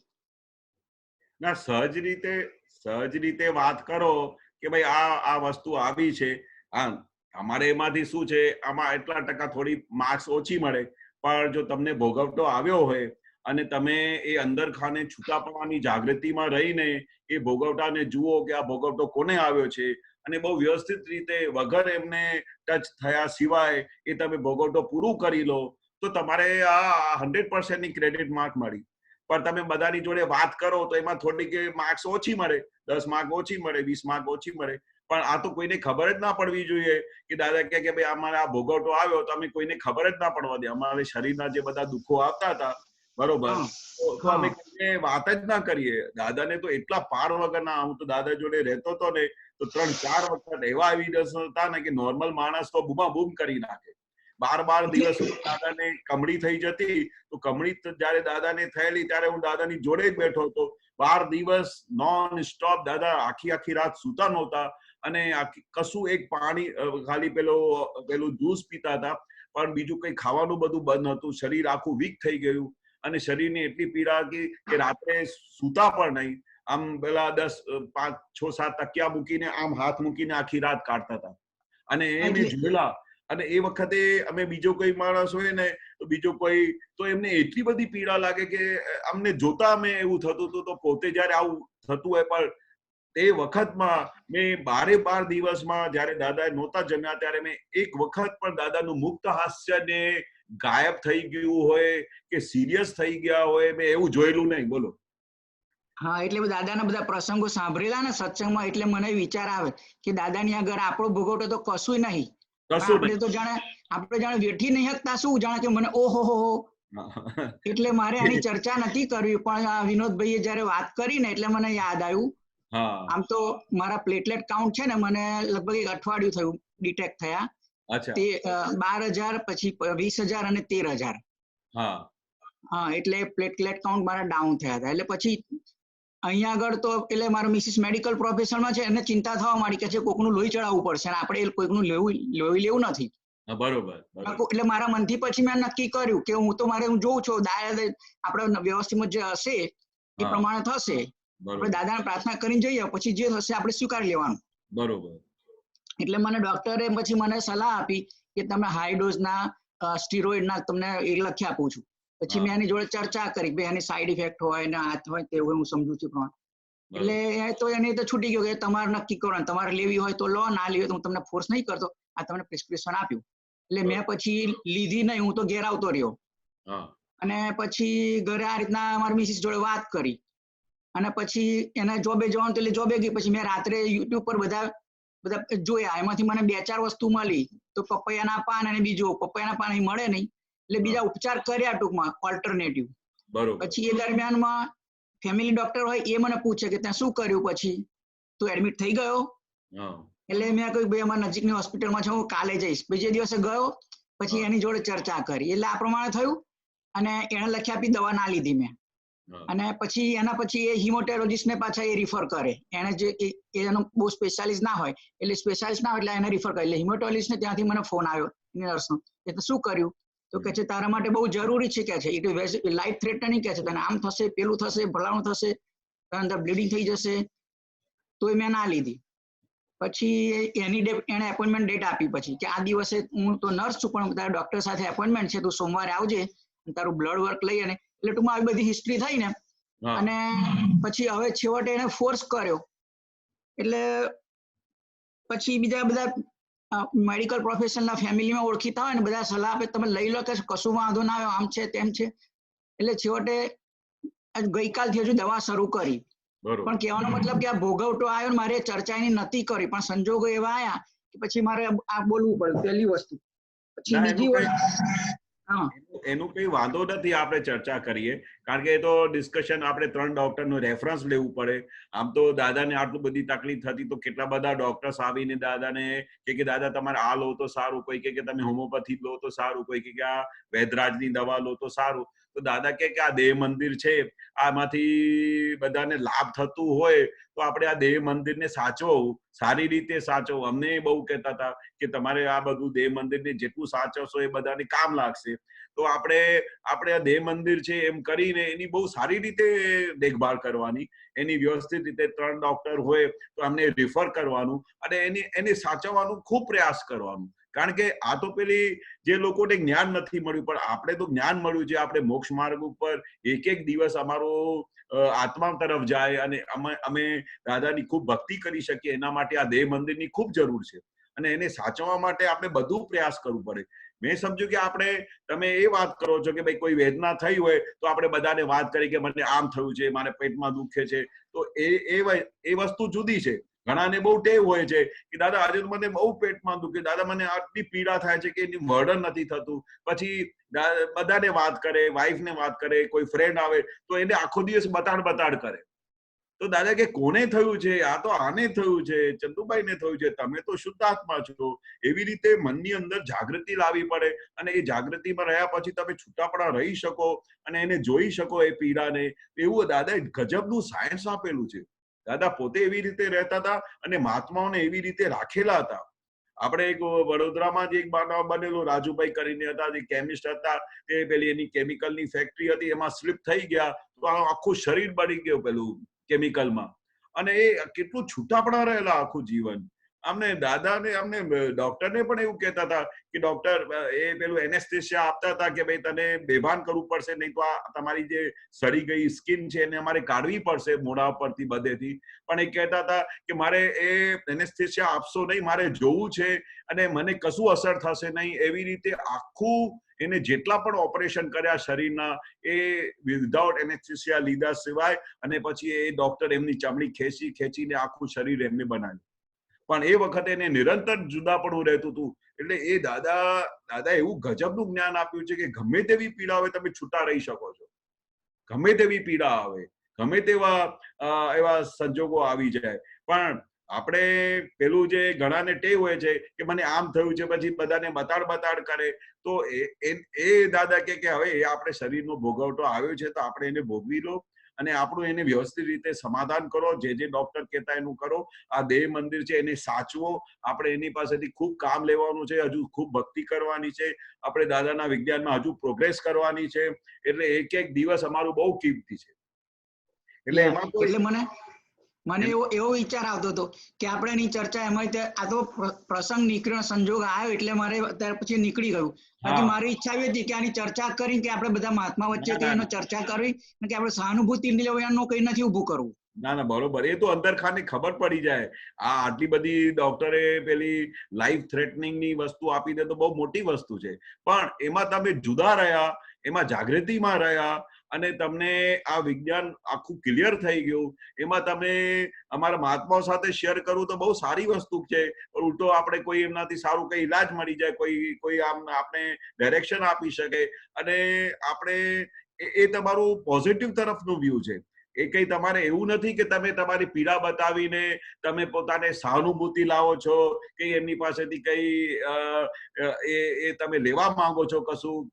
ના, સહજ રીતે વાત કરો કે ભાઈ આ વસ્તુ આવી છે. હા, અમારે એમાંથી શું છે, આમાં એટલા ટકા થોડી માર્ક્સ ઓછી મળે, પણ જો તમને ભોગવટો આવ્યો હોય અને તમે એ અંદર ખાને છૂટાપણાની જાગૃતિમાં રહીને એ ભોગવટાને જુઓ કે આ ભોગવટો કોને આવ્યો છે અને બહુ વ્યવસ્થિત રીતે વગર એમને ટચ થયા સિવાય એ તમે ભોગવટો પૂરું કરી લો તો તમારે આ 100% ની ક્રેડિટ માર્ક મળી. પણ તમે બધાની જોડે વાત કરો તો એમાં થોડીક માર્ક્સ ઓછી મળે, 10 માર્ક ઓછી મળે, 20 માર્ક ઓછી મળે. પણ આ તો કોઈને ખબર જ ના પડવી જોઈએ કે દાદા કહે કે ભાઈ અમારે આ ભોગવટો આવ્યો તો અમે કોઈને ખબર જ ના પડવા દે. અમારે શરીરના જે બધા દુઃખો આવતા હતા, બરોબર, તો અમે કોઈને વાત જ ના કરીએ. દાદાને તો એટલા પાર વગરના, હું તો દાદા જોડે રહેતો હતો ને તો 3-4 વખત એવા એવિડન્સ હતા ને કે નોર્મલ માણસ તો બૂમા બૂમ કરી નાખે. 12 દિવસ દાદાને કમળી થઈ જતી, તો કમળી જયારે દાદાને થયેલી ત્યારે હું દાદાની જોડે જ બેઠો હતો. 12 દિવસ નોન સ્ટોપ દાદા આખી રાત સૂતા નહોતા અને કશું એક પાણી ખાલી પેલું જ્યુસ પીતા હતા, પણ બીજું કઈ ખાવાનું બધું બંધ હતું. શરીર આખું વીક થઈ ગયું અને શરીરની એટલી પીડા હતી કે રાત્રે સૂતા પણ નહીં. આમ પેલા 5-6-7 તકિયા મૂકીને આમ હાથ મૂકીને આખી રાત કાઢતા હતા. અને એ મેં જોયેલા. અને એ વખતે અમે બીજો કોઈ માણસ હોય ને તો બીજો કોઈ તો એમને એટલી બધી પીડા લાગે કે અમને જોતા અમે એવું થતું હતું. તો પોતે જયારે આવું થતું હોય, પણ તે વખતમાં મેં 12 દિવસમાં જયારે દાદા નહોતા જમ્યા ત્યારે મેં એક વખત પણ દાદાનું મુક્ત હાસ્ય ને ગાયબ થઈ ગયું હોય કે સિરિયસ થઈ ગયા હોય મેં એવું જોયેલું નહીં. બોલો. હા, એટલે દાદાના બધા પ્રસંગો સાંભળેલા ને સત્સંગમાં, એટલે મને વિચાર આવે કે દાદાની આગળ આપણો ભોગવટો તો કશું નહીં. આપણે તો જાણે વેઠી નહીં શકતા, શું જાણે કે મને ઓહો હો. એટલે મારે આની ચર્ચા નથી કરવી, પણ વિનોદભાઈએ જયારે વાત કરી ને એટલે મને યાદ આવ્યું. આમ તો મારા પ્લેટલેટ કાઉન્ટ છે ને, મને લગભગ 1 અઠવાડિયું થયું ડિટેક્ટ થયા. તે 12,000, પછી 20,000 અને 13,000. હા, એટલે પ્લેટલેટ કાઉન્ટ મારા ડાઉન થયા હતા. એટલે પછી અહીંયા આગળ તો એટલે મારા મિસિસ મેડિકલ પ્રોફેશનમાં છે, એને ચિંતા થવા માંડી કે છે કોકનું લોહી ચડાવવું પડશે અને આપણે કોઈકનું લોહી લેવું નથી. બરોબર. એટલે મારા મનથી પછી મેં નક્કી કર્યું કે હું જોઉં છું આપણે વ્યવસ્થિતમાં જે હશે એ પ્રમાણે થશે. આપણે દાદાને પ્રાર્થના કરીને જઈએ, પછી જે થશે આપણે સ્વીકારી લેવાનું. બરોબર. એટલે મને ડોક્ટરે પછી મને સલાહ આપી કે તમે હાઈ ડોઝના સ્ટીરોઇડના તમને એ લખી આપું છું. પછી મેં એની જોડે ચર્ચા કરી કે એની સાઈડ ઇફેક્ટ હોય ને હાથ હોય તેવું હું સમજુ છું પ્રમાણે. એટલે તો એને તો છૂટી ગયો કે તમારે નક્કી કરો, તમારે લેવી હોય તો લો, ના લેવી હોય તો હું તમને ફોર્સ નહીં કરતો. આ તમને પ્રિસ્ક્રિપ્શન આપ્યું એટલે મેં પછી લીધી નહીં, હું તો ઘેર આવતો રહ્યો. અને પછી ઘરે આ રીતના મારી મિસિસ જોડે વાત કરી અને પછી એને જોબે જવાનું એટલે જોબે ગઈ. પછી મેં રાત્રે યુટ્યુબ પર બધા જોયા, એમાંથી મને 2-4 વસ્તુ મળી. તો પપૈયાના પાન અને બીજું પપૈયાના પાન અહીં મળે નહીં એટલે બીજા ઉપચાર કર્યા ટૂંકમાં ઓલ્ટરનેટિવ. પછી એ દરમિયાનમાં ફેમિલી ડોક્ટર હોય એ મને પૂછે કે ત્યાં શું કર્યું, પછી તું એડમિટ થઈ ગયો? એટલે મેં કહ્યું ભાઈ અમારા નજીકની હોસ્પિટલમાં છે, હું કાલે જઈશ. બીજે દિવસે ગયો, પછી એની જોડે ચર્ચા કરી એટલે આ પ્રમાણે થયું. અને એને લખી આપી દવા ના લીધી મેં. અને પછી એના પછી એ હિમોટેરોલોજીસ્ટ ને પાછા એ રિફર કરે. એને જે એનો બહુ સ્પેશિયાલિસ્ટ ના હોય એટલે સ્પેશિયાલિસ્ટ ના હોય એટલે એને રિફર કરે. એટલે હિમોટેરોલોજીસ્ટ ને ત્યાંથી મને ફોન આવ્યો નર્સનો. એટલે શું કર્યું તો કે છે તારા માટે બહુ જરૂરી છે કે છે, ઇટ ઇઝ લાઈફ થ્રેટનિંગ કે છે, તને આમ થશે, પેલું થશે, ભલાણું થશે, તને અંદર બ્લીડિંગ થઈ જશે. તો એ મેં ના લીધી. પછી એને એપોઇન્ટમેન્ટ ડેટ આપી પછી કે આ દિવસે હું તો નર્સ છું પણ તારા ડોક્ટર સાથે એપોઇન્ટમેન્ટ છે, તું સોમવારે આવજે, તારું બ્લડ વર્ક લઈ. અને એટલે ટૂંકમાં આવી બધી હિસ્ટ્રી થઈ ને. અને પછી હવે છેવટે એને ફોર્સ કર્યો. એટલે પછી બીજા બધા મેડિકલ પ્રોફેશનલના ફેમિલીમાં ઓળખીતા હોય ને બધા સલાહ આપે, તમે લઈ લો કે કશું વાંધો ના આવ્યો, આમ છે તેમ છે. એટલે છેવટે ગઈકાલથી હજુ દવા શરૂ કરી. પણ કહેવાનો મતલબ કે આ ભોગવટો આવ્યો ને મારે ચર્ચા એની નથી કરી, પણ સંજોગો એવા આવ્યા કે પછી મારે આ બોલવું પડ્યું. પહેલી વસ્તુ. પછી બીજી વસ્તુ એનું કઈ વાંધો નથી, આપણે ચર્ચા કરીએ, કારણ કે એ તો ડિસ્કશન આપણે 3 ડોક્ટરનું રેફરન્સ લેવું પડે. આમ તો દાદાને આટલું બધી તકલીફ થતી તો કેટલા બધા ડોક્ટર્સ આવીને દાદાને કે દાદા તમારે આ લો તો સારું, કોઈ કે તમે હોમિયોપેથી લો તો સારું, કોઈ કે આ વૈદરાજની દવા લો તો સારું. તો દાદા કે આ દેહ મંદિર છે, આમાંથી બધાને લાભ થતું હોય તો આપણે આ દેહ મંદિરને સાચવવું, સારી રીતે સાચવવું. અમને બહુ કહેતા હતા કે તમારે આ બધું દેહ મંદિરને જેટલું સાચવશો એ બધાને કામ લાગશે. તો આપણે આ દેહ મંદિર છે એમ કરીને એની બહુ સારી રીતે દેખભાળ કરવાની, એની વ્યવસ્થિત રીતે 3 ડોક્ટર હોય તો અમને રિફર કરવાનું અને એને સાચવવાનું ખૂબ પ્રયાસ કરવાનું. કારણ કે આ તો પેલી જે લોકોને જ્ઞાન નથી મળ્યું, પણ આપણે તો જ્ઞાન મળ્યું છે. આપણે મોક્ષ માર્ગ ઉપર એક દિવસ અમારો આત્મા તરફ જાય અને અમે દાદાની ખૂબ ભક્તિ કરી શકીએ. એના માટે આ દેહ મંદિરની ખૂબ જરૂર છે અને એને સાચવવા માટે આપણે બધું પ્રયાસ કરવું પડે. મેં સમજ્યું કે આપણે તમે એ વાત કરો છો કે ભાઈ કોઈ વેદના થઈ હોય તો આપણે બધાને વાત કરી કે મને આમ થયું છે, મારે પેટમાં દુખે છે. તો એ વસ્તુ જુદી છે. ઘણાને બહુ ટેવ હોય છે કે દાદા આજે તો મને બહુ પેટમાં દુખે, દાદા મને આટલી પીડા થાય છે કે એની વર્ણન નથી થતું. પછી બધાને વાત કરે, વાઈફને વાત કરે, કોઈ ફ્રેન્ડ આવે તો એને આખો દિવસ બતાડ કરે. તો દાદા કે કોને થયું છે? આ તો આને થયું છે, ચંદુભાઈને થયું છે, તમે તો શુદ્ધાત્મા છો. એવી રીતે મનની અંદર જાગૃતિ લાવવી પડે અને એ જાગૃતિમાં રહ્યા પછી તમે છૂટાપડા રહી શકો અને એને જોઈ શકો એ પીડાને. એવું દાદાએ ગજબનું સાયન્સ આપેલું છે. દાદા પોતે એવી રીતે રહેતા હતા અને મહાત્માઓને એવી રીતે રાખેલા હતા. આપણે એક વડોદરામાં જ એક બનાવ બનેલો, રાજુભાઈ કરીને હતા, જે કેમિસ્ટ હતા, એ પેલી એની કેમિકલની ફેક્ટરી હતી, એમાં સ્લીપ થઈ ગયા તો આખું શરીર બળી ગયું પેલું કેમિકલમાં. અને એ કેટલું છૂટાપડા રહેલા આખું જીવન. અમને દાદાને અમને ડોક્ટરને પણ એવું કહેતા હતા કે ડોક્ટર એ પેલું એનેસ્થેસિયા આપતા હતા કે ભાઈ તને બેભાન કરવું પડશે, નહીં તો આ તમારી જે સડી ગઈ સ્કિન છે એને અમારે કાઢવી પડશે મોઢા પરથી બધેથી. પણ એ કહેતા હતા કે મારે એ એનેસ્થેસિયા આપશો નહીં, મારે જોવું છે અને મને કશું અસર થશે નહીં. એવી રીતે આખું એને જેટલા પણ ઓપરેશન કર્યા શરીરના એ વિધાઉટ એનેસ્થેસિયા લીધા સિવાય, અને પછી એ ડોક્ટર એમની ચામડી ખેંચીને આખું શરીર એમને બનાવ્યું. પણ એ વખતે એને નિરંતર જુદાપણું રહેતું હતું. એટલે એ દાદા એવું ગજબનું જ્ઞાન આપ્યું છે કે ગમે તેવી પીડા હોય તમે છૂટા રહી શકો છો. ગમે તેવી પીડા આવે, ગમે તેવા એવા સંજોગો આવી જાય. પણ આપણે પેલું જે ઘણાને ટેવ હોય છે કે મને આમ થયું છે, પછી બધાને બતાડ કરે. તો એ દાદા કે હવે એ આપણે શરીરનો ભોગવટો આવ્યો છે તો આપણે એને ભોગવી લો અને આપણું એને વ્યવસ્થિત રીતે સમાધાન કરો. જે ડોક્ટર કહેતા એનું કરો. આ દેહ મંદિર છે એને સાચવો. આપણે એની પાસેથી ખૂબ કામ લેવાનું છે, હજુ ખૂબ ભક્તિ કરવાની છે, આપણે દાદાના વિજ્ઞાનમાં હજુ પ્રોગ્રેસ કરવાની છે. એટલે એક એક દિવસ અમારું બહુ કિંમતી છે. એટલે એમાં કોઈ એટલે મને એવો વિચાર આવતો હતો કે આપણે એની ચર્ચા એમાં આ તો પ્રસંગ નીકળ્યો, સંજોગ આવ્યો એટલે મારે ત્યાર પછી નીકળી ગયું. બાકી મારી ઈચ્છા એવી હતી કે આની ચર્ચા કરી કે આપણે બધા મહાત્મા વચ્ચે એનો ચર્ચા કરવી કે આપણે સહાનુભૂતિ લેવાનું કઈ નથી ઉભું કરવું. ના બરોબર. એ તો અંદરખાને ખબર પડી જાય. આ આટલી બધી ડોક્ટરે પેલી લાઈફ થ્રેટનિંગ ની વસ્તુ આપી દે તો બહુ મોટી વસ્તુ છે. પણ એમાં તમે જુદા રહ્યા, એમાં જાગૃતિમાં રહ્યા અને તમને આ વિજ્ઞાન આખું ક્લિયર થઈ ગયું. એમાં તમે અમારા મહાત્માઓ સાથે શેર કરવું તો બહુ સારી વસ્તુ છે. ઉલટો આપણે કોઈ એમનાથી સારું કઈ ઈલાજ મળી જાય, કોઈ આમ આપણે ડાયરેક્શન આપી શકે અને આપણે એ તમારું પોઝિટિવ તરફનું વ્યૂ છે. એ કઈ તમારે એવું નથી કે તમે તમારી પીડા બતાવીને તમે પોતાને સહાનુભૂતિ લાવો છો કે એમની પાસેથી કઈ એ તમે લેવા માંગો છો કશું.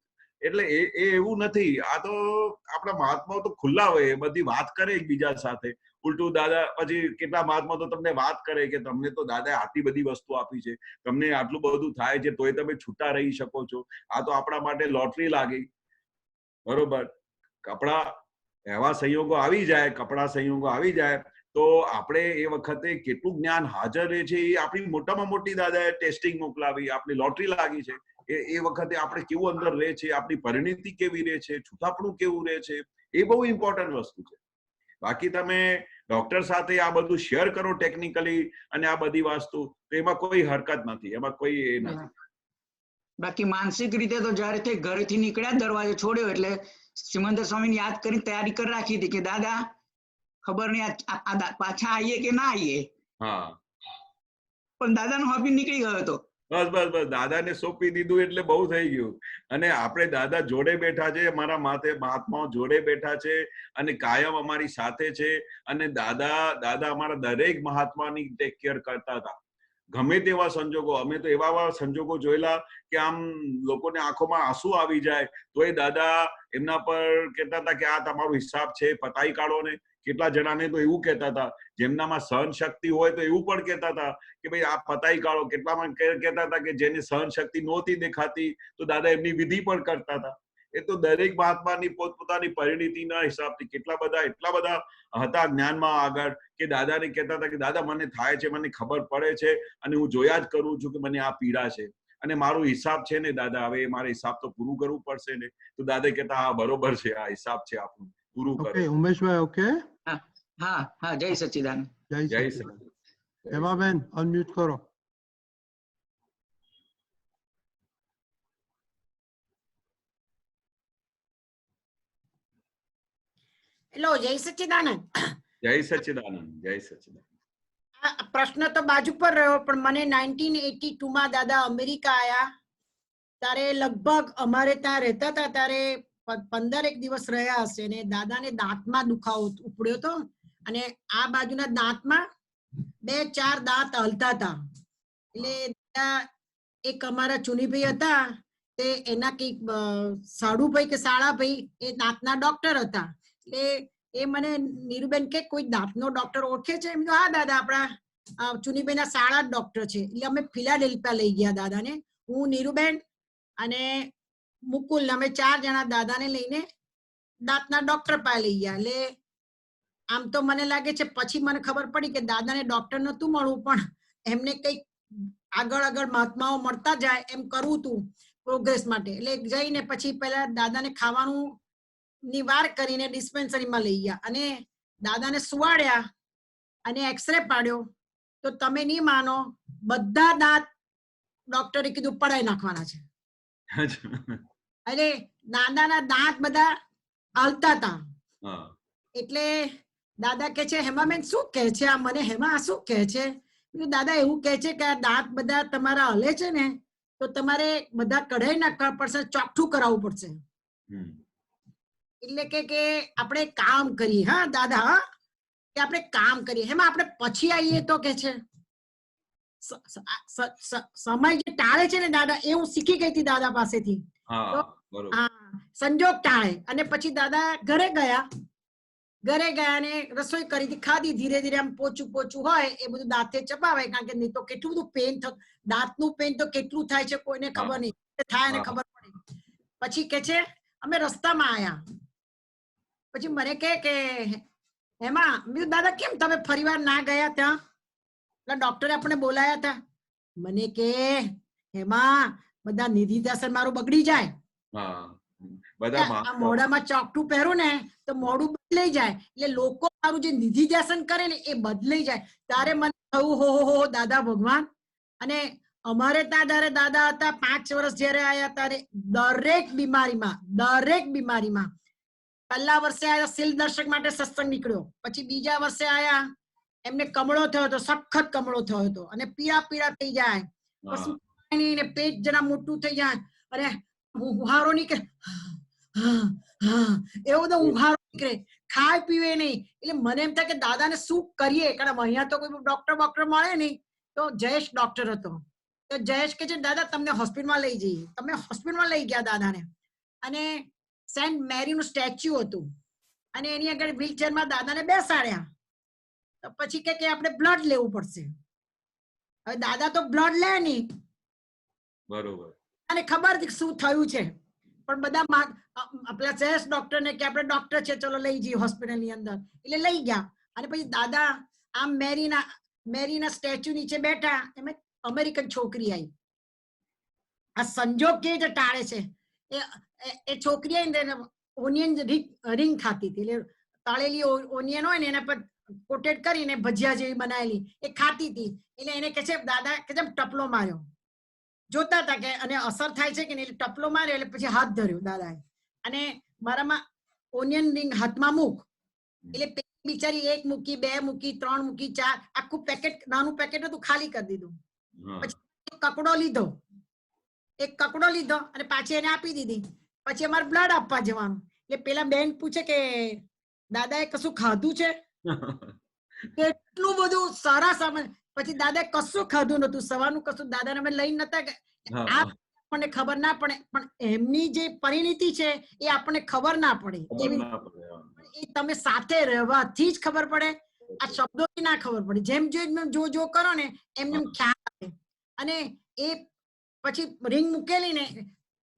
એટલે એ એવું નથી. આ તો આપણા મહાત્માઓ તો ખુલ્લા હોય, બધી વાત કરે એકબીજા સાથે. ઉલટું દાદા પછી કેટલા મહાત્મા તો તમને વાત કરે કે તમને તો દાદાએ આટલી બધી વસ્તુ આપી છે, તમને આટલું બધું થાય છે તોય તમે છૂટા રહી શકો છો. આ તો આપણા માટે લોટરી લાગી. બરોબર. એવા સંયોગો આવી જાય તો આપણે એ વખતે કેટલું જ્ઞાન હાજર રહે છે એ આપણી મોટામાં મોટી દાદાએ ટેસ્ટિંગ મોકલાવી, આપણી લોટરી લાગી છે. એ વખતે આપણે કેવું અંદર રહે છે, આપણી પરિણીતિ કેવી રહે છે, છૂટાપણું કેવું રહે છે, એ બહુ ઇમ્પોર્ટન્ટ વસ્તુ છે. બાકી તમે ડોક્ટર સાથે આ બધું શેર કરો ટેકનિકલી અને આ બધી વસ્તુ, તો એમાં કોઈ હરકત નથી, એમાં કોઈ એ નથી. બાકી માનસિક રીતે તો જયારે ઘરેથી નીકળ્યા, દરવાજો છોડ્યો એટલે સિમંદર સ્વામીને યાદ કરી તૈયારી કરી રાખી હતી કે દાદા ખબર નહીં પાછા આવીએ કે ના આવીએ. પણ દાદાનો હોબી નીકળી ગયો હતો. બસ દાદાને સોંપી દીધું એટલે બહુ થઈ ગયું. અને આપણે દાદા જોડે બેઠા છે, અમારા માથે મહાત્માઓ જોડે બેઠા છે અને કાયમ અમારી સાથે છે. અને દાદા અમારા દરેક મહાત્માની ટેક કેર કરતા હતા. ગમે તેવા સંજોગો, અમે તો એવા સંજોગો જોયેલા કે આમ લોકોને આંખોમાં આંસુ આવી જાય તો એ દાદા એમના પર કહેતા હતા કે આ તમારો હિસાબ છે, પતાઈ કાઢો ને. કેટલા જણાને તો એવું કહેતા હતા, જેમનામાં સહન શક્તિ હોય તો એવું પણ કહેતા હતા કે ભાઈ આ પતાઈ કાઢો. કેટલામાં કહેતા હતા કે જેને સહન શક્તિ નહોતી દેખાતી તો દાદા એમની વિધિ પણ કરતા હતા. એ તો દરેક મહાત્માની પોતપોતાની પરિણીતિના હિસાબથી એટલા બધા હતા જ્ઞાનમાં આગળ કે દાદાને કહેતા હતા કે દાદા મને થાય છે, મને ખબર પડે છે અને હું જોયા જ કરું છું કે મને આ પીડા છે અને મારો હિસાબ છે ને દાદા, હવે મારે હિસાબ તો પૂરું કરવું પડશે ને. તો દાદા કહેતા હા બરોબર છે, આ હિસાબ છે આપણું, પૂરું કરો. ઉમેશભાઈ ઓકે? હા જય સચ્ચિદાનંદ. જય સચ્ચિદાનંદ. હેમાબેન અનમ્યુટ કરો. હેલો, જય સચ્ચિદાનંદ. જય સચ્ચિદાનંદ. જય સચ્ચિદાનંદ. પ્રશ્ન તો બાજુ પર રહ્યો, પણ મને 1982 માં દાદા અમેરિકા આયા ત્યારે લગભગ અમારે ત્યાં રહેતા હતા ત્યારે 15 દિવસ રહ્યા હશે ને દાદાને દાંતમાં દુખાવો ઉપડ્યો હતો અને આ બાજુના દાંતમાં 2-4 દાંત હલતા હતા. એટલે એક અમારા ચુનીભાઈ હતા તે એના કઈક સાડુભાઈ કે સાળાભાઈ એ દાંતના ડોક્ટર હતા. એટલે એ મને નીરુબેન કે કોઈ દાંતનો ડોક્ટર ઓળખે છે? એમ તો હા દાદા આપણા ચુનીભાઈ ના સાળા ડોક્ટર છે. એટલે અમે ફિલાડેલ્ફિયા લઈ ગયા દાદાને, હું, નીરુબેન અને મુકુલ, અમે 4 જણા દાદાને લઈને દાંતના ડોક્ટર પાસે લઈ ગયા. એટલે આમ તો મને લાગે છે પછી મને ખબર પડી કે દાદાને ડોક્ટર નતું મળવું, પણ એમને કઈક આગળ મહાત્માઓ મળતા જાય એમ કરવું હતું પ્રોગ્રેસ માટે. એટલે જઈને પછી પેલા દાદાને ખાવાનું ની વાર કરીને ડિસ્પેન્સરીમાં લઈ ગયા અને દાદાને સુવાડ્યા અને એક્સરે પાડ્યો તો તમે નહીં માનો, બધા દાંત ડોક્ટરે કીધું પડાઈ નાખવાના છે. એટલે દાદાના દાંત બધા હલતા હતા. એટલે દાદા કે છે હેમાબેન શું કહે છે આ? મને હેમા શું કહે છે? દાદા એવું કહે છે કે આ દાંત બધા તમારા હલે છે ને તો તમારે બધા કઢાઈ નાખવા પડશે, ચોખ્ઠું કરાવવું પડશે. એટલે કે આપણે કામ કરીએ. હા દાદા, હા કે આપણે કામ કરીએ. એમાં આપણે પછી આવીએ તો કે છે સમય જે ટાળે છે ને દાદા, એ હું શીખી ગઈ હતી દાદા પાસેથી. સંજોગ ટાળે. અને પછી દાદા ઘરે ગયા ઘરે ગયા ને રસોઈ કરી હતી, ખાધી, ધીરે ધીરે આમ પોચું પોચું હોય એ બધું દાંતે ચપાવે, કારણ કે નહીં તો કેટલું બધું પેન થતું, દાંતનું પેન તો કેટલું થાય છે કોઈને ખબર નહીં, થાય ને ખબર પડે. પછી કે છે અમે રસ્તામાં આયા, પછી મને કે એમાં મેં દાદા કેમ તમે ફરીવાર ના ગયા ત્યાં, એટલે ડોક્ટરે આપણે બોલાયા હતા. મને કે એમાં બધા નિધિ દર્શન મારું બગડી જાય, આ મોઢામાં ચોકટું પહેરું ને તો મોઢું બદલાઈ જાય, એટલે લોકો મારું જે નિધિ દર્શન કરે ને એ બદલાઈ જાય. ત્યારે મને થયું હો દાદા ભગવાન. અને અમારે ત્યાં જયારે દાદા હતા 5 વર્ષ જયારે આયા ત્યારે દરેક બીમારીમાં પહેલા વર્ષે આયા શીલ દર્શક માટે સત્સંગ નીકળ્યો, પછી બીજા વર્ષે આયા એમને કમળો થયો હતો, સખત કમળો થયો હતો, અને પીળા થઈ જાય, પછી પેટ જરા મોટું થઈ જાય, અને ઉહારો નીકળે, એવો બધો ઉહારો નીકળે, ખાય પીવે નહીં. એટલે મને એમ થાય કે દાદાને શું કરીએ, કારણ અહીંયા તો કોઈ ડોક્ટર મળે નહીં. તો જયેશ ડોક્ટર હતો, તો જયેશ કે છે દાદા તમને હોસ્પિટલમાં લઈ જઈએ. તમે હોસ્પિટલમાં લઈ ગયા દાદાને, અને સેન્ટ મેરી નું સ્ટેચ્યુ હતું, અને એની આગળ વ્હીલચેરમાં દાદાને બેસાડ્યા. તો પછી કે આપણે બ્લડ લેવું પડશે. હવે દાદા તો બ્લડ લે નહીં, બરોબર, અને ખબર હતી શું થયું છે, પણ બધા આપણા જયેશ ડોક્ટર ને કે આપણે ડોક્ટર છે ચલો લઈ જઈએ હોસ્પિટલ ની અંદર, એટલે લઈ ગયા. અને પછી દાદા આમ મેરીના સ્ટેચ્યુ નીચે બેઠા, એમાં અમેરિકન છોકરી આવી. આ સંજોગ કે જે ટાળે છે, એ છોકરી આવીને ઓનિયન રિંગ ખાતી હતી, એટલે તળેલી ઓનિયન હોય ને એના પર કોટેડ કરીને ભજીયા જેવી બનાવેલી એ ખાતી હતી. એટલે એને કે છે દાદા કે ટપલો માર્યો, જોતા હતા કે અને અસર થાય છે કે નહીં, એટલે ટપલો માર્યો, એટલે પછી હાથ ધર્યો દાદાએ, અને મારામાં ઓનિયન રિંગ હાથમાં મૂક, એટલે બિચારી 1 મૂકી, 2 મૂકી, 3 મૂકી, 4, આખું પેકેટ, નાનું પેકેટ હતું, ખાલી કરી દીધું. પછી એક કકડો લીધો અને પાછી એને આપી દીધી. પછી અમારે બ્લડ આપવા જવાનું, એટલે પેલા બેન પૂછે કે દાદાએ કશું ખાધું છે, કેટલું બધું સારા સામાન. પછી દાદાએ કશું ખાધું નતું, સવારનું કશું દાદાને અમે લઈ નતા, આપણને ખબર ના પડે, પણ એમની જે પરિણીતિ છે એ આપણને ખબર ના પડે, એ તમે સાથે રહેવાથી જ ખબર પડે, આ શબ્દોથી ના ખબર પડે. જેમ જો કરો ને એમને ખ્યાલ આવે. અને એ પછી રિંગ મૂકેલી ને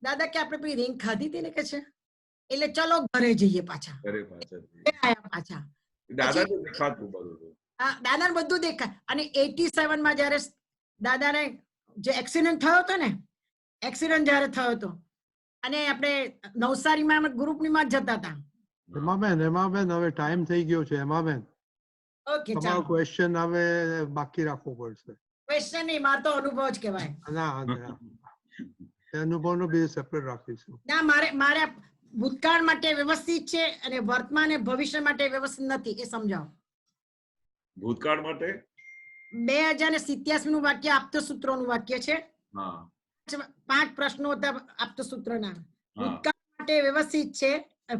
દાદા કે આપણે પેલી રિંગ ખાધી હતી ને કે છે, એટલે ચલો ઘરે જઈએ પાછા. દાદાને બધું દેખાય. અને 87 માં જયારે દાદાને જે એક્સિડન્ટ થયો હતો ને, જયારે થયો હતો, અને આપણે નવસારીમાં ગ્રુપમાં જતા હતા. એમાબેન હવે ટાઈમ થઈ ગયો છે. એમાબેન ઓકે, તમારો ક્વેશ્ચન હવે બાકી રાખવો પડશે. ક્વેશ્ચન નહીં, મારો તો અનુભવ જ કહેવાય. ના, અનુભવનો બી સેપરેટ રાખીશું. ના, મારે ભૂતકાળ માટે વ્યવસ્થિત છે અને વર્તમાન અને ભવિષ્ય માટે વ્યવસ્થિત નથી, એ સમજાવો. ભૂતકાળ માટે 2087 નું વાક્ય આપતસૂત્રોનું વાક્ય છે. 5 પ્રશ્નો હતા આપતસૂત્રના. ભૂતકાળ માટે વ્યવસ્થિત છે,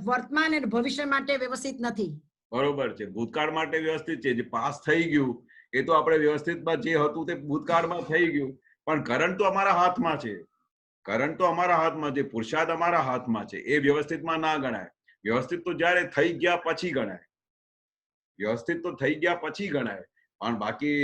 વર્તમાન અને ભવિષ્ય માટે વ્યવસ્થિત નથી. બરોબર છે. ભૂતકાળ માટે વ્યવસ્થિત છે, જે પાસ થઈ ગયું એ તો આપણે વ્યવસ્થિતમાં જે હતું તે ભૂતકાળમાં થઈ ગયું, પણ કરંટ તો અમારા હાથમાં છે. જે પુરુષાર્થ અમારા હાથમાં છે એ વ્યવસ્થિતમાં ના ગણાય. વ્યવસ્થિત તો જયારે થઈ ગયા પછી ગણાય, પણ બાકી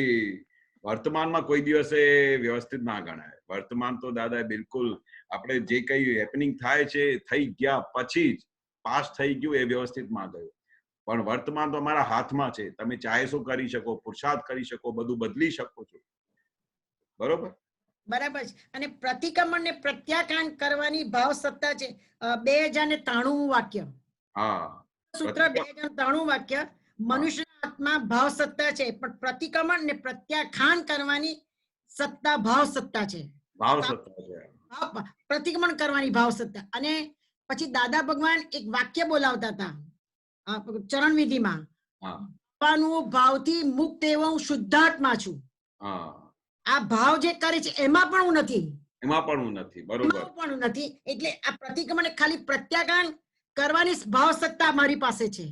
વર્તમાનમાં કોઈ દિવસે વ્યવસ્થિત ના ગણાય. વર્તમાન તો દાદા બિલકુલ આપણે જે કઈ હેપનિંગ થાય છે થઈ ગયા પછી જ પાસ થઈ ગયું એ વ્યવસ્થિતમાં ગયું, પણ વર્તમાન તો અમારા હાથમાં છે. તમે ચાહે શું કરી શકો, પુરુષાર્થ કરી શકો, બધું બદલી શકો છો. બરોબર છે. અને પ્રતિક્રમણ ને પ્રત્યાખ્યાન કરવાની ભાવ સત્તા છે. 2093 વાક્ય, સૂત્ર 2093 વાક્ય, મનુષ્યના હાથમાં ભાવ સત્તા છે, પણ પ્રતિક્રમણ ને પ્રત્યાખ્યાન કરવાની સત્તા ભાવ સત્તા છે. પ્રતિક્રમણ કરવાની ભાવ સત્તા. અને પછી દાદા ભગવાન એક વાક્ય બોલાવતા હતા ચરણ વિધિમાં, ભાવથી મુક્ત એવો હું શુદ્ધાત્મા છું. આ ભાવ જે કરે છે એમાં પણ હું નથી, બરોબર નથી. એટલે આ પ્રતિક્રમણ ખાલી પ્રત્યાખ્યાન કરવાની ભાવ સત્તા મારી પાસે છે,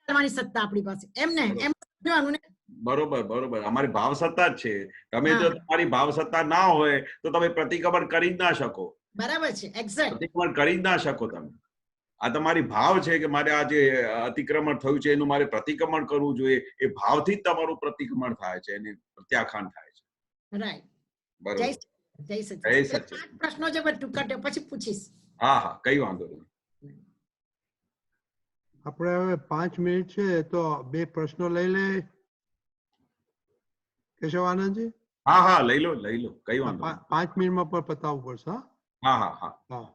કરવાની સત્તા આપણી પાસે. એમ સમજવાનું ને. બરોબર. અમારી ભાવ સત્તા જ છે. તમે જો તમારી ભાવ સત્તા ના હોય તો તમે પ્રતિક્રમણ કરી જ ના શકો. બરાબર છે, એક્ઝેક્ટ. પ્રતિક્રમણ કરી જ ના શકો તમે. આ તમારી ભાવ છે કે મારે આ જે અતિક્રમણ થયું છે એનું મારે પ્રતિક્રમણ કરવું જોઈએ, એ ભાવથી જ તમારું પ્રતિક્રમણ થાય છે, એને પ્રત્યાખ્યાન થાય છે. રાઈટ. બરોબર. જય જય સચિદાનંદ. સચ્ચિદાનંદ. 5 પ્રશ્નો છે પણ ટૂંકા પછી પૂછીશ. હા હા, કઈ વાંધો નહીં. આપણે હવે 5 મિનિટ છે તો 2 પ્રશ્નો લઈ લે કેશવાનંદજી. હા હા, લઈ લો કઈ વાંધો નહીં. 5 મિનિટમાં પણ પતાવવું પડશે. હા હા હા.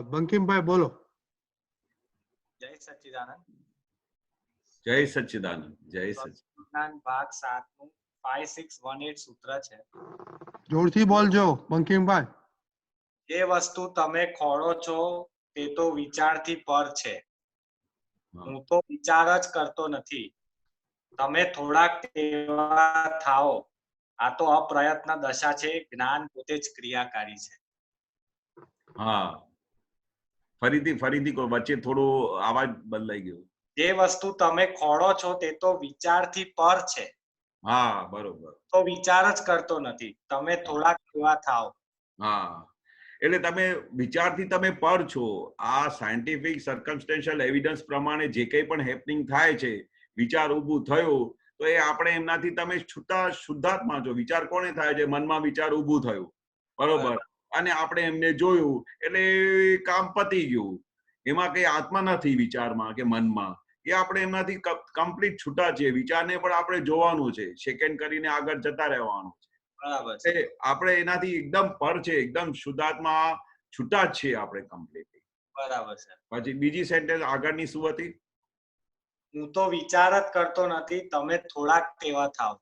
બંકિમભાઈ બોલો. જય સચ્ચિદાનંદ. જય સચ્ચિદાનંદ. જય સચ્ચિદાનંદ. ભાગ 7 નું 5618 સૂત્ર છે. જોરથી બોલજો બંકિમભાઈ. જે વસ્તુ તમે ખોળો છો તે તો વિચારથી પર છે. હું તો વિચાર જ કરતો નથી. તમે થોડાક તેવા થાઓ. આ તો અપ્રયત્ન દશા છે. જ્ઞાન પોતે જ ક્રિયાકારી છે. હા, ફરીથી વચ્ચે થોડો અવાજ બદલાઈ ગયો. જે વસ્તુ તમે ખોળો છો તે તો વિચારથી પર છે. હા, બરોબર. તો વિચાર જ કરતો નથી. તમે થોડાક તેવા થાઓ. હા, એટલે તમે વિચારથી તમે પર છો. આ સાયન્ટિફિક સર્કમસ્ટેન્શિયલ એવિડન્સ પ્રમાણે જે કંઈ પણ હેપનિંગ થાય છે, વિચાર ઊભું થયું તો એ આપણે એમનાથી તમે શુદ્ધાત્મા છો. વિચાર કોને થાય છે? મનમાં વિચાર ઊભું થયું, બરોબર, અને આપણે એમને જોયું એટલે કામ પતી ગયું. એમાં કઈ આત્મા નથી વિચારમાં કે મનમાં. એ આપણે એમનાથી કમ્પ્લીટ છૂટા છીએ. વિચારને પણ આપણે જોવાનું છે, સેકન્ડ કરીને આગળ જતા રહેવાનું છે. બરાબર છે. આપણે એનાથી એકદમ પર છે, એકદમ શુદ્ધાત્મા છૂટા જ છીએ આપણે કમ્પ્લીટ. બરાબર છે. પછી બીજી સેન્ટેન્સ આગળની શું હતી? હું તો વિચાર જ કરતો નથી. તમે થોડાક તેવા થાવ.